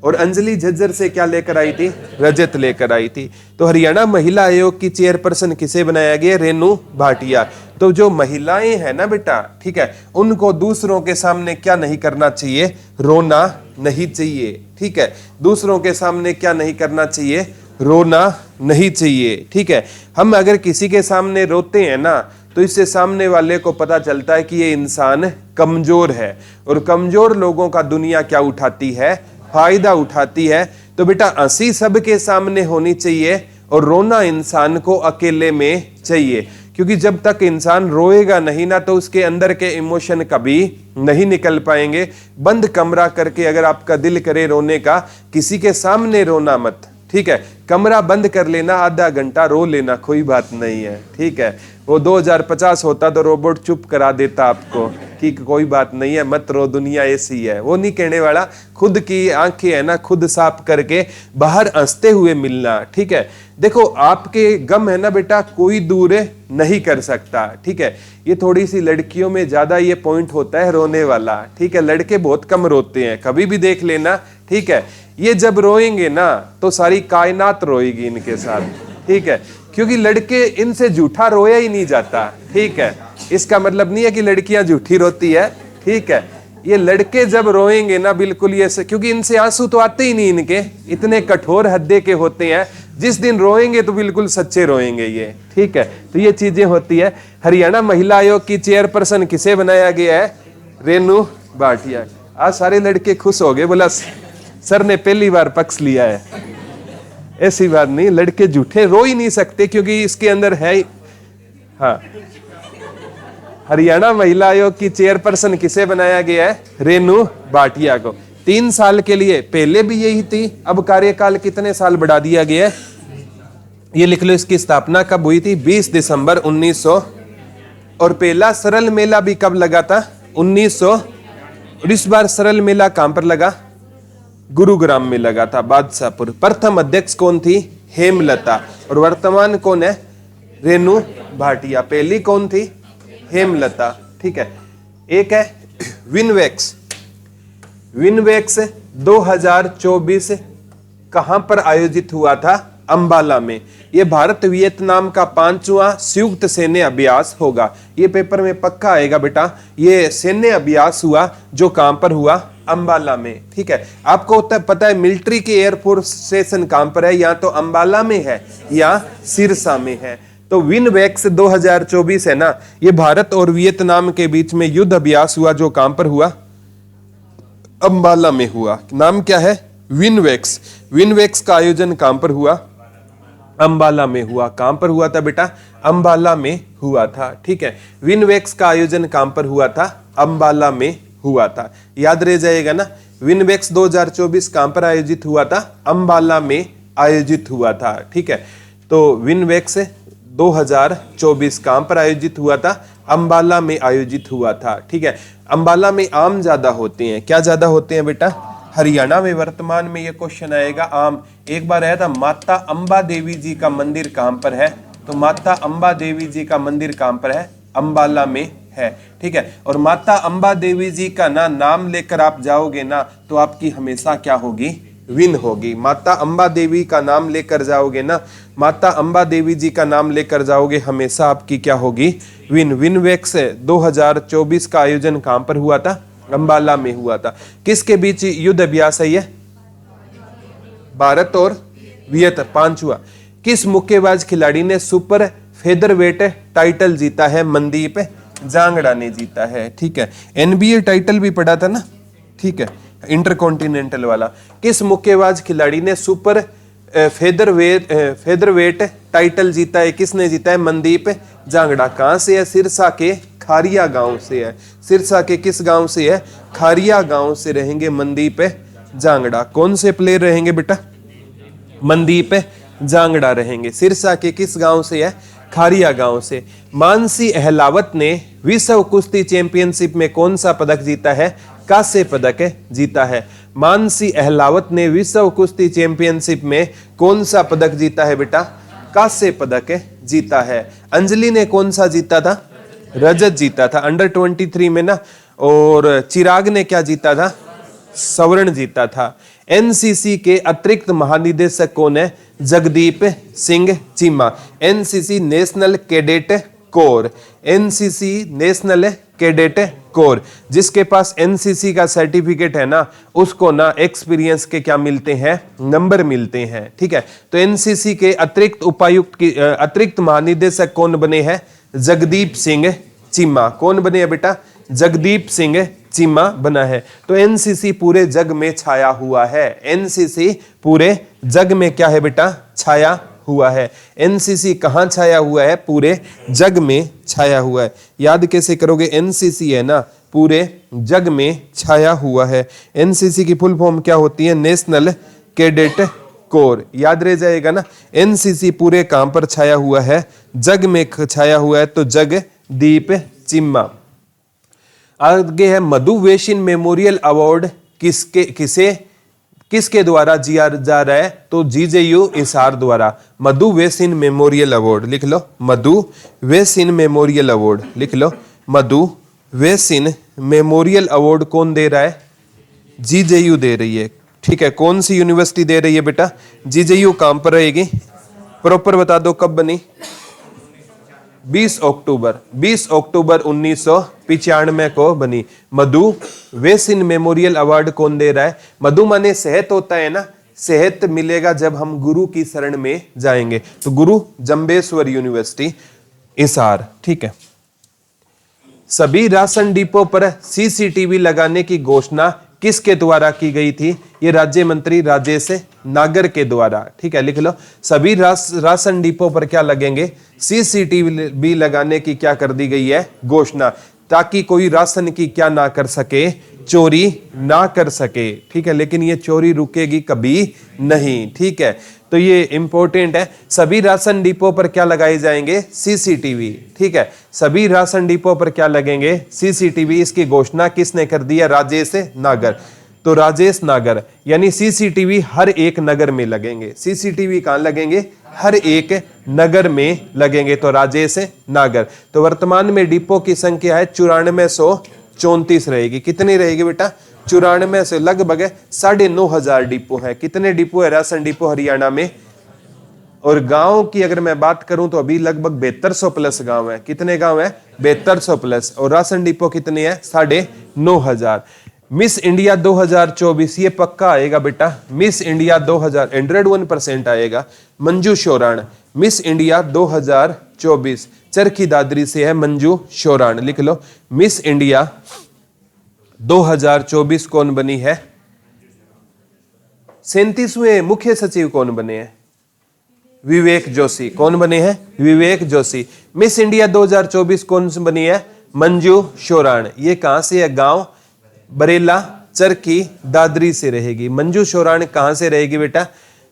और अंजलि झज्जर से क्या लेकर आई थी, रजत लेकर आई थी। तो हरियाणा महिला आयोग की चेयरपर्सन किसे बनाया गया, रेणु भाटिया। तो जो महिलाएं हैं ना बेटा, ठीक है, उनको दूसरों के सामने क्या नहीं करना चाहिए, रोना नहीं चाहिए, ठीक है। दूसरों के सामने क्या नहीं करना चाहिए, रोना नहीं चाहिए, ठीक है। हम अगर किसी के सामने रोते हैं ना तो इससे सामने वाले को पता चलता है कि ये इंसान कमजोर है, और कमजोर लोगों का दुनिया क्या उठाती है, फायदा उठाती है। तो बेटा हंसी सबके सामने होनी चाहिए और रोना इंसान को अकेले में चाहिए, क्योंकि जब तक इंसान रोएगा नहीं ना तो उसके अंदर के इमोशन कभी नहीं निकल पाएंगे। बंद कमरा करके अगर आपका दिल करे रोने का, किसी के सामने रोना मत, ठीक है। कमरा बंद कर लेना, आधा घंटा रो लेना, कोई बात नहीं है, ठीक है। वो 2050 होता तो रोबोट चुप करा देता आपको कि कोई बात नहीं है, मत रो, दुनिया ऐसी है। वो नहीं कहने वाला, खुद की आंखें है ना खुद साफ करके बाहर हंसते हुए मिलना, ठीक है। देखो आपके गम है ना बेटा कोई दूर नहीं कर सकता, ठीक है। ये थोड़ी सी लड़कियों में ज्यादा ये पॉइंट होता है रोने वाला, ठीक है। लड़के बहुत कम रोते हैं, कभी भी देख लेना, ठीक है। ये जब रोएंगे ना तो सारी कायनात रोएगी इनके साथ, ठीक है, क्योंकि लड़के इनसे झूठा रोया ही नहीं जाता, ठीक है। इसका मतलब नहीं है कि लड़कियां झूठी रोती है, ठीक है। ये लड़के जब रोएंगे ना बिल्कुल ये क्योंकि इनसे आंसू तो आते ही नहीं, इनके इतने कठोर हद्दे के होते हैं, जिस दिन रोएंगे तो बिल्कुल सच्चे रोएंगे ये, ठीक है। तो ये चीजें होती है। हरियाणा महिला आयोग की चेयरपर्सन किसे बनाया गया है, रेणु भाटिया। आज सारे लड़के खुश हो गए, बोला सर ने पहली बार पक्ष लिया है। ऐसी बात नहीं, लड़के झूठे रो ही नहीं सकते क्योंकि इसके अंदर है। हाँ, हरियाणा महिला आयोग की चेयरपर्सन किसे बनाया गया है, रेणु भाटिया को। 3 साल के लिए, पहले भी यही थी, अब कार्यकाल कितने साल बढ़ा दिया गया है, ये लिख लो। इसकी स्थापना कब हुई थी, 20 दिसंबर 1900। और पहला सरल मेला भी कब लगा था, 1900। और इस बार सरल मेला कहां पर लगा, गुरुग्राम में लगा था, बादशाहपुर। प्रथम अध्यक्ष कौन थी, हेमलता। और वर्तमान कौन है, रेणु भाटिया। पहली कौन थी, हेमलता, ठीक है। एक है विनवेक्स। विनवेक्स 2024 कहां पर आयोजित हुआ था, अंबाला में। यह भारत वियतनाम का 5वां संयुक्त सैन्य अभ्यास होगा। यह पेपर में पक्का आएगा बेटा। यह सैन्य अभ्यास हुआ जो कहां पर हुआ, अंबाला में, ठीक है। आपको पता है मिलिट्री के एयरफोर्स स्टेशन कहां पर है, या तो अंबाला में है या सिरसा में है। तो विनवेक्स 2024 है ना, ये भारत और वियतनाम के बीच में युद्ध अभ्यास हुआ जो कहां पर हुआ, अंबाला में हुआ। नाम क्या है, विनवेक्स। विनवेक्स का आयोजन कहां पर हुआ, अंबाला में हुआ। कहां पर हुआ था बेटा, अंबाला में हुआ था, ठीक है। विनवेक्स का आयोजन कहां पर हुआ था, अंबाला में हुआ था। याद रह जाएगा ना, विनवेक्स 2024 कहां पर आयोजित हुआ था, अंबाला में आयोजित हुआ था, ठीक है। तो विनवेक्स 2024 कहां पर आयोजित हुआ था, अंबाला में आयोजित हुआ था, ठीक है। अंबाला में आम ज्यादा होते हैं, क्या ज्यादा होते हैं बेटा, हरियाणा में वर्तमान में ये क्वेश्चन आएगा आम। एक बार आया था माता अंबा देवी जी का मंदिर कहां पर है, तो माता अंबा देवी जी का मंदिर कहां पर है, अंबाला में है, ठीक है। और माता अंबा देवी जी का ना नाम लेकर आप जाओगे ना तो आपकी हमेशा क्या होगी, विन होगी। माता अंबा देवी का नाम लेकर जाओगे ना, माता अंबा देवी जी का नाम लेकर जाओगे, हमेशा आपकी क्या होगी, विन। विनवेक्स 2024 का आयोजन कहां पर हुआ था, अंबाला में हुआ था। किसके बीच युद्ध अभ्यास है ये, भारत और वियतनाम। पांचवा, किस मुक्केबाज खिलाड़ी ने सुपर फेदरवेट टाइटल जीता है, मनदीप जांगड़ा ने जीता है, ठीक है। एनबीए टाइटल भी पढ़ा था ना, ठीक है, इंटरकॉन्टिनेंटल वाला। किस मुक्केबाज खिलाड़ी ने सुपर फेदरवेट टाइटल जीता है, किसने जीता है, मनदीप जांगड़ा। कहां से है, सिरसा के खारिया गांव से है। सिरसा के किस गांव से है, खारिया गांव से रहेंगे मनदीप जांगड़ा। कौन से प्लेयर रहेंगे बेटा, मनदीप जांगड़ा रहेंगे। सिरसा के किस गांव से है, खारिया गांव से। मानसी अहलावत ने विश्व कुश्ती चैंपियनशिप में कौन सा पदक जीता है, कांस्य पदक जीता है। मानसी अहलावत ने विश्व कुश्ती चैंपियनशिप में कौन सा पदक जीता है बेटा, कांस्य पदक जीता है। अंजलि ने कौन सा जीता था, रजत जीता था अंडर 23 में ना। और चिराग ने क्या जीता था, स्वर्ण जीता था। एनसीसी के अतिरिक्त महानिदेशक कौन है, Jagdeep Singh Cheema. NCC national cadet corps, NCC national cadet corps, जिसके पास एनसीसी का सर्टिफिकेट है ना, उसको ना एक्सपीरियंस के क्या मिलते हैं, नंबर मिलते हैं, ठीक है। तो एनसीसी के अतिरिक्त उपायुक्त की अतिरिक्त महानिदेशक कौन बने हैं, जगदीप सिंह चीमा। कौन बने हैं बेटा, जगदीप सिंह चीमा बना है। तो एनसीसी पूरे जग में छाया हुआ है, एनसीसी पूरे जग में क्या है बेटा, छाया हुआ है। एनसीसी कहां छाया हुआ है, पूरे जग में छाया हुआ है। याद कैसे करोगे, एनसीसी है ना पूरे जग में छाया हुआ है। एनसीसी की फुल फॉर्म क्या होती है, नेशनल कैडेट कोर, याद रह जाएगा ना। एनसीसी पूरे कहां पर छाया हुआ है, जग में छाया हुआ है, तो जगदीप चिम्मा। आगे है मधु वेशिन मेमोरियल अवार्ड किसके द्वारा दिया जा रहा है, तो जीजेयू हिसार द्वारा। मधु वेसिन मेमोरियल अवार्ड लिख लो, मधु वेसिन मेमोरियल अवार्ड लिख लो। मधु वेसिन मेमोरियल अवार्ड कौन दे रहा है, जीजेयू दे रही है, ठीक है। कौन सी यूनिवर्सिटी दे रही है बेटा, जीजेयू। कहां पर रहेगी, प्रॉपर बता दो, कब बनी, 20 अक्टूबर 1995 को बनी। मधु वेसिन मेमोरियल अवार्ड कौन दे रहा है, मधु माने सेहत होता है ना, सेहत मिलेगा जब हम गुरु की शरण में जाएंगे, तो गुरु जंबेश्वर यूनिवर्सिटी हिसार, ठीक है। सभी राशन डिपो पर सीसीटीवी लगाने की घोषणा किसके द्वारा की गई थी, ये राज्य मंत्री राजेश नागर के द्वारा, ठीक है, लिख लो। सभी राशन डिपो पर क्या लगेंगे, सीसीटीवी लगाने की क्या कर दी गई है, घोषणा, ताकि कोई राशन की क्या ना कर सके, चोरी ना कर सके, ठीक है। लेकिन ये चोरी रुकेगी कभी नहीं, ठीक है। तो ये इंपॉर्टेंट है, सभी राशन डिपो पर क्या लगाए जाएंगे, सीसीटीवी, ठीक है। सभी राशन डिपो पर क्या लगेंगे, सीसीटीवी। इसकी घोषणा किसने कर दी है, राजेश नागर। तो राजेश नागर, यानी सीसीटीवी हर एक नगर में लगेंगे। सीसीटीवी कहां लगेंगे, हर एक नगर में लगेंगे, तो राजेश नागर। तो वर्तमान में डिपो की संख्या है 9434 रहेगी। कितनी रहेगी बेटा, 94 से लगभग 9,500 डिपो है। कितने डिपो है, राशन डिपो हरियाणा में। और गांव की अगर मैं बात करूं तो अभी लगभग 7200 प्लस गांव है। कितने गांव है, 7200 प्लस। और राशन डिपो कितने हैं, 9,500। मिस इंडिया 2024 ये पक्का आएगा बेटा, मिस इंडिया 101% आएगा। मंजू शोराण, मिस इंडिया 2024 चरखी दादरी से है मंजू शोराण, लिख लो। मिस इंडिया 2024 कौन बनी है, 37वें मुख्य सचिव कौन बने हैं, विवेक जोशी। कौन बने हैं, विवेक जोशी। मिस इंडिया 2024 कौन सी बनी है, मंजू शोराण। ये कहां से है, गांव बरेला चरखी दादरी से रहेगी। मंजू शोराण कहां से रहेगी बेटा,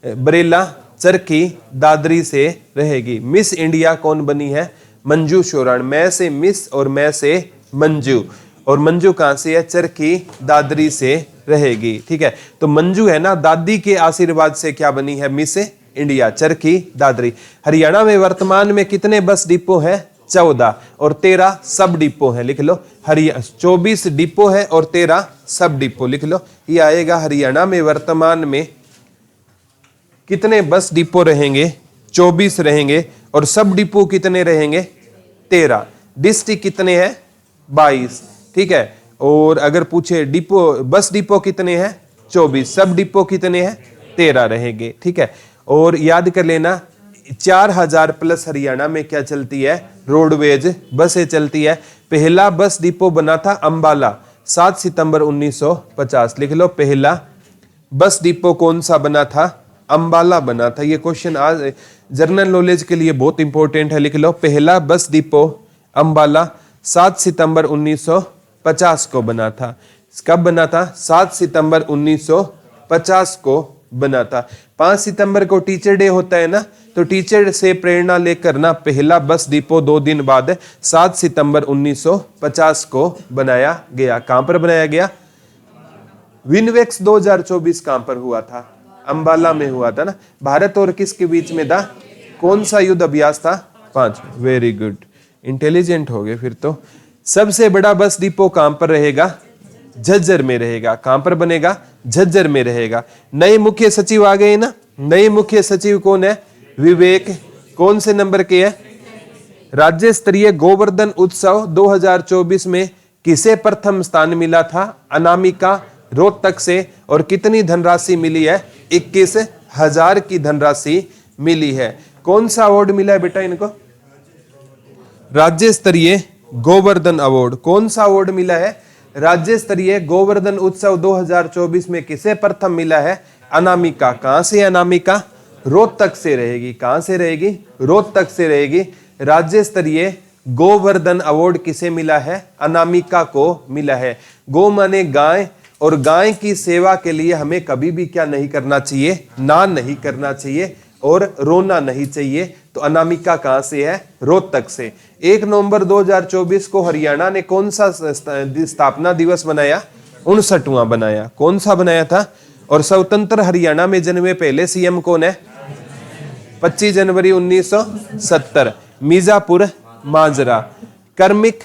बरेला चरखी दादरी से रहेगी। मिस इंडिया कौन बनी है, मंजू शोराण। मैं से मिस और मैं से मंजू, और मंजू कहां से है, चरखी दादरी से रहेगी, ठीक है। तो मंजू है ना, दादी के आशीर्वाद से क्या बनी है, मिस इंडिया चरखी दादरी। हरियाणा में वर्तमान में कितने बस डिपो है, 14 और 13 सब डिपो है, लिख लो। हरियाणा 24 डिपो है और 13 सब डिपो, लिख लो। ये आएगा हरियाणा में वर्तमान में कितने बस डिपो रहेंगे? 24 रहेंगे। और सब डिपो कितने रहेंगे? 13। डिस्ट्रिक्ट कितने हैं? 22, ठीक है। और अगर पूछे डिपो, बस डिपो कितने हैं? 24। सब डिपो कितने हैं? 13 रहेंगे, ठीक है। और याद कर लेना 4000 प्लस हरियाणा में क्या चलती है? रोडवेज बसें चलती है। पहला बस डिपो बना था अंबाला 7 सितंबर 1950, लिख लो। पहला बस डिपो कौन सा बना था? अंबाला बना था। ये क्वेश्चन आज जनरल नॉलेज के लिए बहुत इंपॉर्टेंट है, लिख लो। पहला बस डिपो अंबाला 7 सितंबर 1950 को बना था। कब बना था? 7 सितंबर 1950 को बना था। 5 सितंबर को टीचर डे होता है ना, तो टीचर से प्रेरणा लेकर ना पहला बस डिपो 2 दिन बाद 7 सितंबर 1950 को बनाया गया। कहां पर बनाया गया? विनवेक्स 2024 कहां पर हुआ था? अंबाला में हुआ था ना। भारत और किसके बीच में था? कौन सा युद्ध अभ्यास था? 5। वेरी गुड, इंटेलिजेंट हो गए फिर तो। सबसे बड़ा बस डिपो कहां पर रहेगा? झज्जर में रहेगा। कहां पर बनेगा? झज्जर में रहेगा। नए मुख्य सचिव आ गए ना। नए मुख्य सचिव कौन है? विवेक। कौन से नंबर के है? राज्य स्तरीय गोवर्धन उत्सव 2024 में किसे प्रथम स्थान मिला था? अनामिका रोहतक से। और कितनी धनराशि मिली है? 21,000 की धनराशि मिली है। कौन सा अवार्ड मिला है बेटा इनको? राज्य स्तरीय गोवर्धन अवार्ड। कौन सा अवार्ड मिला है? राज्य स्तरीय गोवर्धन उत्सव 2024 में किसे प्रथम मिला है? अनामिका। कहां से? अनामिका रोहतक से रहेगी। कहां से रहेगी? रोहतक से रहेगी। राज्य स्तरीय गोवर्धन अवार्ड किसे मिला है? अनामिका को मिला है। गो माने गाय, और गाय की सेवा के लिए हमें कभी भी क्या नहीं करना चाहिए? ना नहीं करना चाहिए और रोना नहीं चाहिए। तो अनामिका कहां से है? रोहतक से। 1 नवंबर 2024 को हरियाणा ने कौन सा स्थापना दिवस बनाया? 59वां बनाया। कौन सा बनाया था? और स्वतंत्र हरियाणा में जन्मे पहले सीएम कौन है? 25 जनवरी 1970, मिर्जापुर माजरा। कार्मिक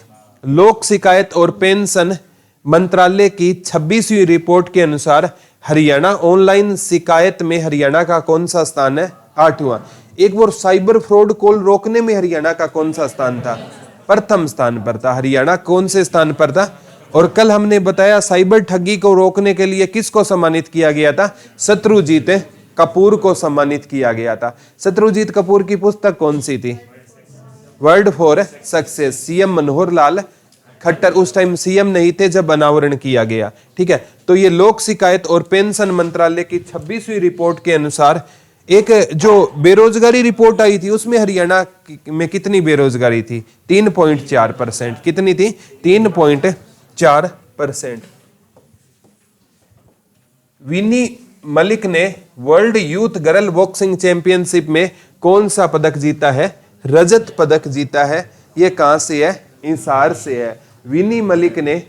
लोक शिकायत और पेंशन मंत्रालय की 26वीं रिपोर्ट के अनुसार हरियाणा ऑनलाइन शिकायत में हरियाणा का कौन सा स्थान है? 8वां। एक बार साइबर फ्रॉड कॉल रोकने में हरियाणा का कौन सा स्थान था? प्रथम स्थान पर था। हरियाणा कौन से स्थान पर था? और कल हमने बताया साइबर ठगी को रोकने के लिए किसको सम्मानित किया गया था? शत्रुजीत कपूर को सम्मानित किया गया था। शत्रुजीत कपूर की पुस्तक कौन सी थी? Word for success. CM Manohar Lal Khattar उस टाइम सीएम नहीं थे जब अनावरण किया गया, ठीक है। तो ये लोक शिकायत और पेंशन मंत्रालय की 26वीं रिपोर्ट के अनुसार एक जो बेरोजगारी रिपोर्ट आई थी उसमें हरियाणा में कितनी बेरोजगारी थी? 3.4%। कितनी थी? 3.4%। विनी मलिक ने world youth girl boxing championship में कौन सा पदक जीता है? रजत पदक जीता है। ये कहां से है? हिसार से है। विनी मलिक ने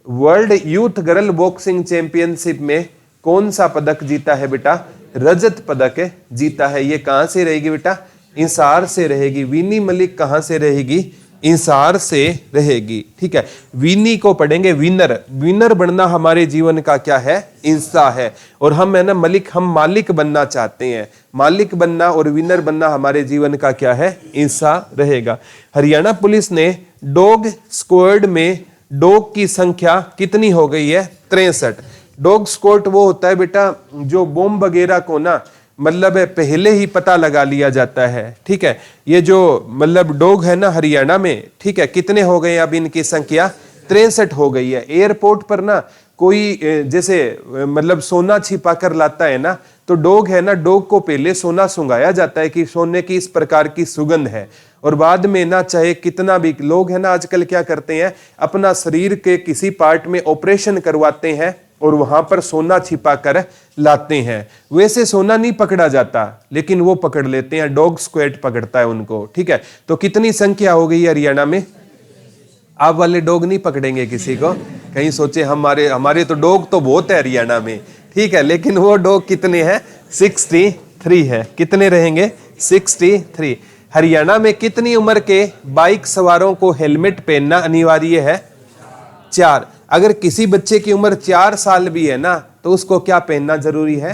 world youth girl boxing championship में कौन सा पदक जीता है बेटा? रजत पदक जीता है। ये कहां से रहेगी बेटा? हिसार से रहेगी। विनी मलिक कहां से रहेगी? हिसार से रहेगी, ठीक है। विनी को पढ़ेंगे विनर। विनर बनना हमारे जीवन का क्या है? हिस्सा है। और हम है ना मलिक, हम मालिक बनना चाहते हैं। मालिक बनना और विनर बनना हमारे जीवन का क्या है? हिस्सा रहेगा। हरियाणा पुलिस ने डॉग स्क्वाड में डॉग की संख्या कितनी हो गई है? 63। डॉग स्क्वाड वो होता है बेटा जो बॉम्ब वगैरह को ना मतलब पहले ही पता लगा लिया जाता है, ठीक है। ये जो मतलब डॉग है ना हरियाणा में, ठीक है, कितने हो गए? अब इनकी संख्या 63 हो गई है। एयरपोर्ट पर ना कोई जैसे मतलब सोना छिपा कर लाता है ना, तो डॉग है ना, डॉग को पहले सोना सुंघाया जाता है कि सोने की इस प्रकार की सुगंध है। और बाद में ना चाहे कितना भी लोग है ना आजकल क्या करते हैं, अपना शरीर के किसी पार्ट में ऑपरेशन करवाते हैं और वहां पर सोना छिपा कर लाते हैं। वैसे सोना नहीं पकड़ा जाता लेकिन वो पकड़ लेते हैं, डॉग स्क्वाड पकड़ता है उनको, ठीक है। तो कितनी संख्या हो गई है हरियाणा में? आप वाले डॉग नहीं पकड़ेंगे किसी को, कहीं सोचे हमारे तो डॉग तो बहुत है हरियाणा में, ठीक है, लेकिन वो डॉग कितने हैं? 63 है। कितने रहेंगे? 63। हरियाणा में कितनी उम्र के बाइक सवारों को हेलमेट पहनना अनिवार्य है? 4। अगर किसी बच्चे की उम्र 4 साल भी है ना तो उसको क्या पहनना जरूरी है?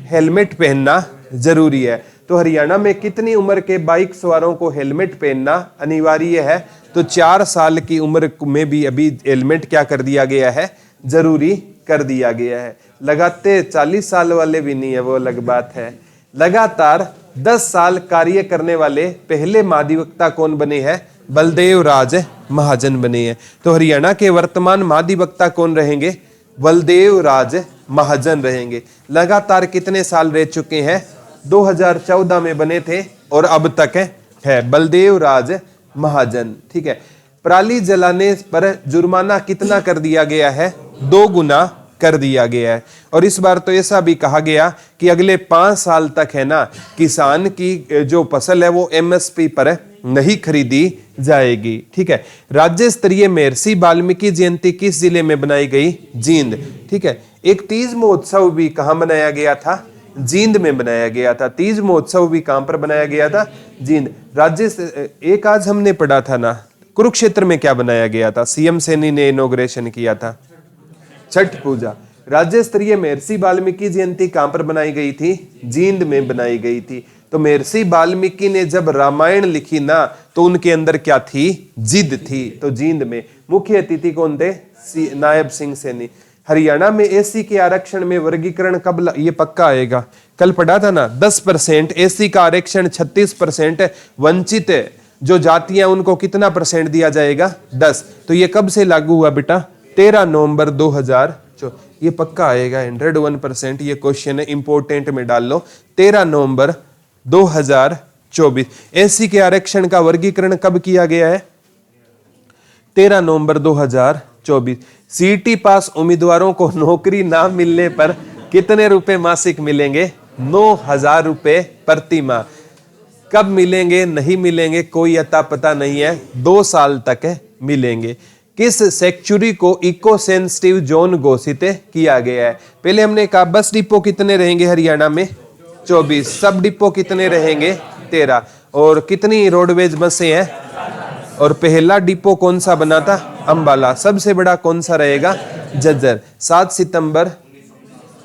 हेलमेट पहनना जरूरी है। तो हरियाणा में कितनी उम्र के बाइक सवारों को हेलमेट पहनना अनिवार्य है? तो 4 साल की उम्र में भी अभी हेलमेट क्या कर दिया गया है? जरूरी कर दिया गया है। लगाते 40 साल वाले भी नहीं है, वो अलग बात है। लगातार 10 साल कार्य करने वाले पहले महाधिवक्ता कौन बने हैं? बलदेव राज महाजन बने हैं। तो हरियाणा के वर्तमान महाधिवक्ता कौन रहेंगे? बलदेव राज महाजन रहेंगे। लगातार कितने साल रह चुके हैं? 2014 में बने थे और अब तक है बलदेव राज महाजन। ठीक है। पराली जलाने पर जुर्माना कितना कर दिया गया है? 2 गुना कर दिया गया है। और इस बार तो ऐसा भी कहा गया कि अगले 5 साल तक है ना किसान की जो फसल है वो MSP पर नहीं खरीदी जाएगी। ठीक है। राज्य स्तरीय महर्षि वाल्मीकि जयंती किस जिले में बनाई गई? जींद। ठीक है। एक तीज महोत्सव भी कहाँ बनाया गया था? जींद में बनाया गया था। तीज महोत्सव भी कहां पर बनाया गया था? जींद। राज्य एक आज हमने पढ़ा था ना, कुरुक्षेत्र में क्या बनाया गया था? CM सैनी ने इनॉग्रेशन किया था, छठ पूजा। राज्य स्तरीय महर्षि वाल्मीकि जयंती कहां पर बनाई गई थी? जींद में बनाई गई थी। तो महर्षि वाल्मीकि ने जब रामायण लिखी ना तो उनके अंदर क्या थी? जिद थी। तो जींद में। मुख्य अतिथि कौन थे? नायब सिंह सैनी। हरियाणा में SC के आरक्षण में वर्गीकरण कब ये पक्का आएगा? कल पढ़ा था ना 10% SC का आरक्षण, 36% वंचित जो जातियां उनको कितना % दिया जाएगा? 10। तो ये कब से लागू हुआ बेटा? 13 नवंबर 2004। ये पक्का आएगा 101%। ये क्वेश्चन है, इंपोर्टेंट में डाल लो। 13 नवंबर 2024। SC के आरक्षण का वर्गीकरण कब किया गया है? 13 नवंबर 2024। CET पास उम्मीदवारों को नौकरी ना मिलने पर कितने रुपए मासिक मिलेंगे? 9,000 रुपए प्रति माह। कब मिलेंगे नहीं मिलेंगे कोई अता पता नहीं है, 2 साल तक मिलेंगे। किस सेक्चुरी को इको सेंसिटिव जोन घोषित किया गया है? पहले हमने कहा बस डिपो कितने रहेंगे हरियाणा में? 24। सब डिपो कितने रहेंगे? 13। और कितनी रोडवेज बसें हैं? और पहला डिपो कौन सा बना था? अंबाला। सबसे बड़ा कौन सा रहेगा? झज्जर। 7 सितंबर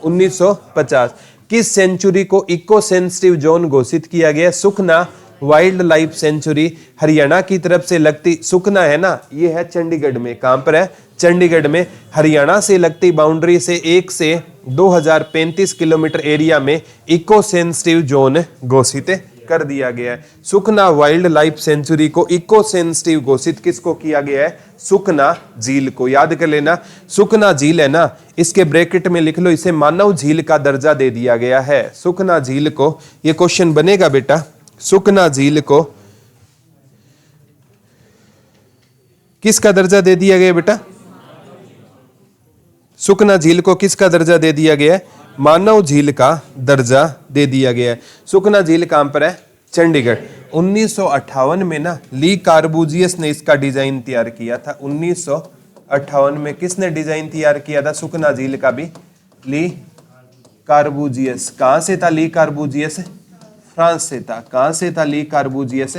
1950। किस सेंचुरी को इको सेंसिटिव जोन घोषित किया गया? सुखना वाइल्ड लाइफ सेंचुरी। हरियाणा की तरफ से लगती सुखना है ना, ये है चंडीगढ़ में। कहां पर है? चंडीगढ़ में। हरियाणा से लगती बाउंड्री से 1 से 2035 किलोमीटर एरिया में इको सेंसिटिव जोन घोषित कर दिया गया है। सुखना वाइल्ड लाइफ सेंचुरी को इको सेंसिटिव घोषित किसको किया गया है? सुखना झील को। याद कर लेना, सुखना झील है ना, इसके ब्रैकेट में लिख लो, इसे मानव झील का दर्जा दे दिया गया है। सुखना झील को, ये क्वेश्चन बनेगा बेटा, सुखना झील को किसका दर्जा दे दिया गया बेटा? सुखना झील को किसका दर्जा दे दिया गया है? मानव झील का दर्जा दे दिया गया है। सुखना झील कहां पर है? चंडीगढ़। 1958 में ना ली कार्बूजियस ने इसका डिजाइन तैयार किया था। 1958 में किसने डिजाइन तैयार किया था सुखना झील का? भी ली कार्बूजियस। कहां से था ली कार्बूजियस? फ्रांस से था। कहां से था ली कार्बूजियस?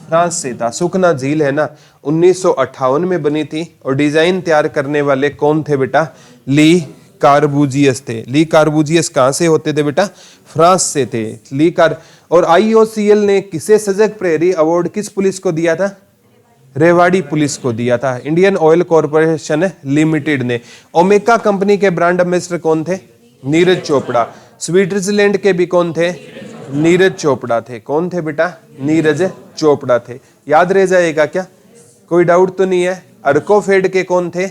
फ्रांस से था। सुखना झील है ना 1958 में बनी थी और डिजाइन तैयार करने वाले कौन थे बेटा? ली कार्बूजियस थे। ली कार्बूजियस कहां से होते थे बेटा? फ्रांस से थे। ली कार और IOCL ने किसे सजग प्रहरी अवार्ड किस पुलिस को दिया था? रेवाड़ी पुलिस को दिया था। इंडियन ऑयल कॉर्पोरेशन लिमिटेड ने। ओमेगा कंपनी के ब्रांड एम्बेसडर कौन थे? नीरज चोपड़ा। स्विट्जरलैंड के भी कौन थे? नीरज चोपड़ा थे। कौन थे बेटा? नीरज चोपड़ा थे। याद रह जाएगा क्या? कोई डाउट तो नहीं है? अर्कोफेड के कौन थे?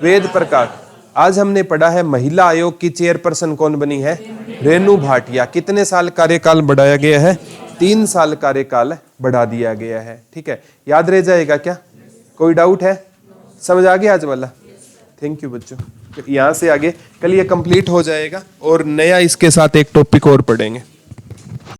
वेद प्रकाश। आज हमने पढ़ा है महिला आयोग की चेयरपर्सन कौन बनी है? रेणु भाटिया। कितने साल कार्यकाल बढ़ाया गया है? 3 साल कार्यकाल बढ़ा दिया गया है। ठीक है, याद रह जाएगा क्या? कोई डाउट है? समझ आ गया आज वाला? थैंक यू बच्चों। यहाँ से आगे कल ये कंप्लीट हो जाएगा और नया इसके साथ एक टॉपिक और पढ़ेंगे।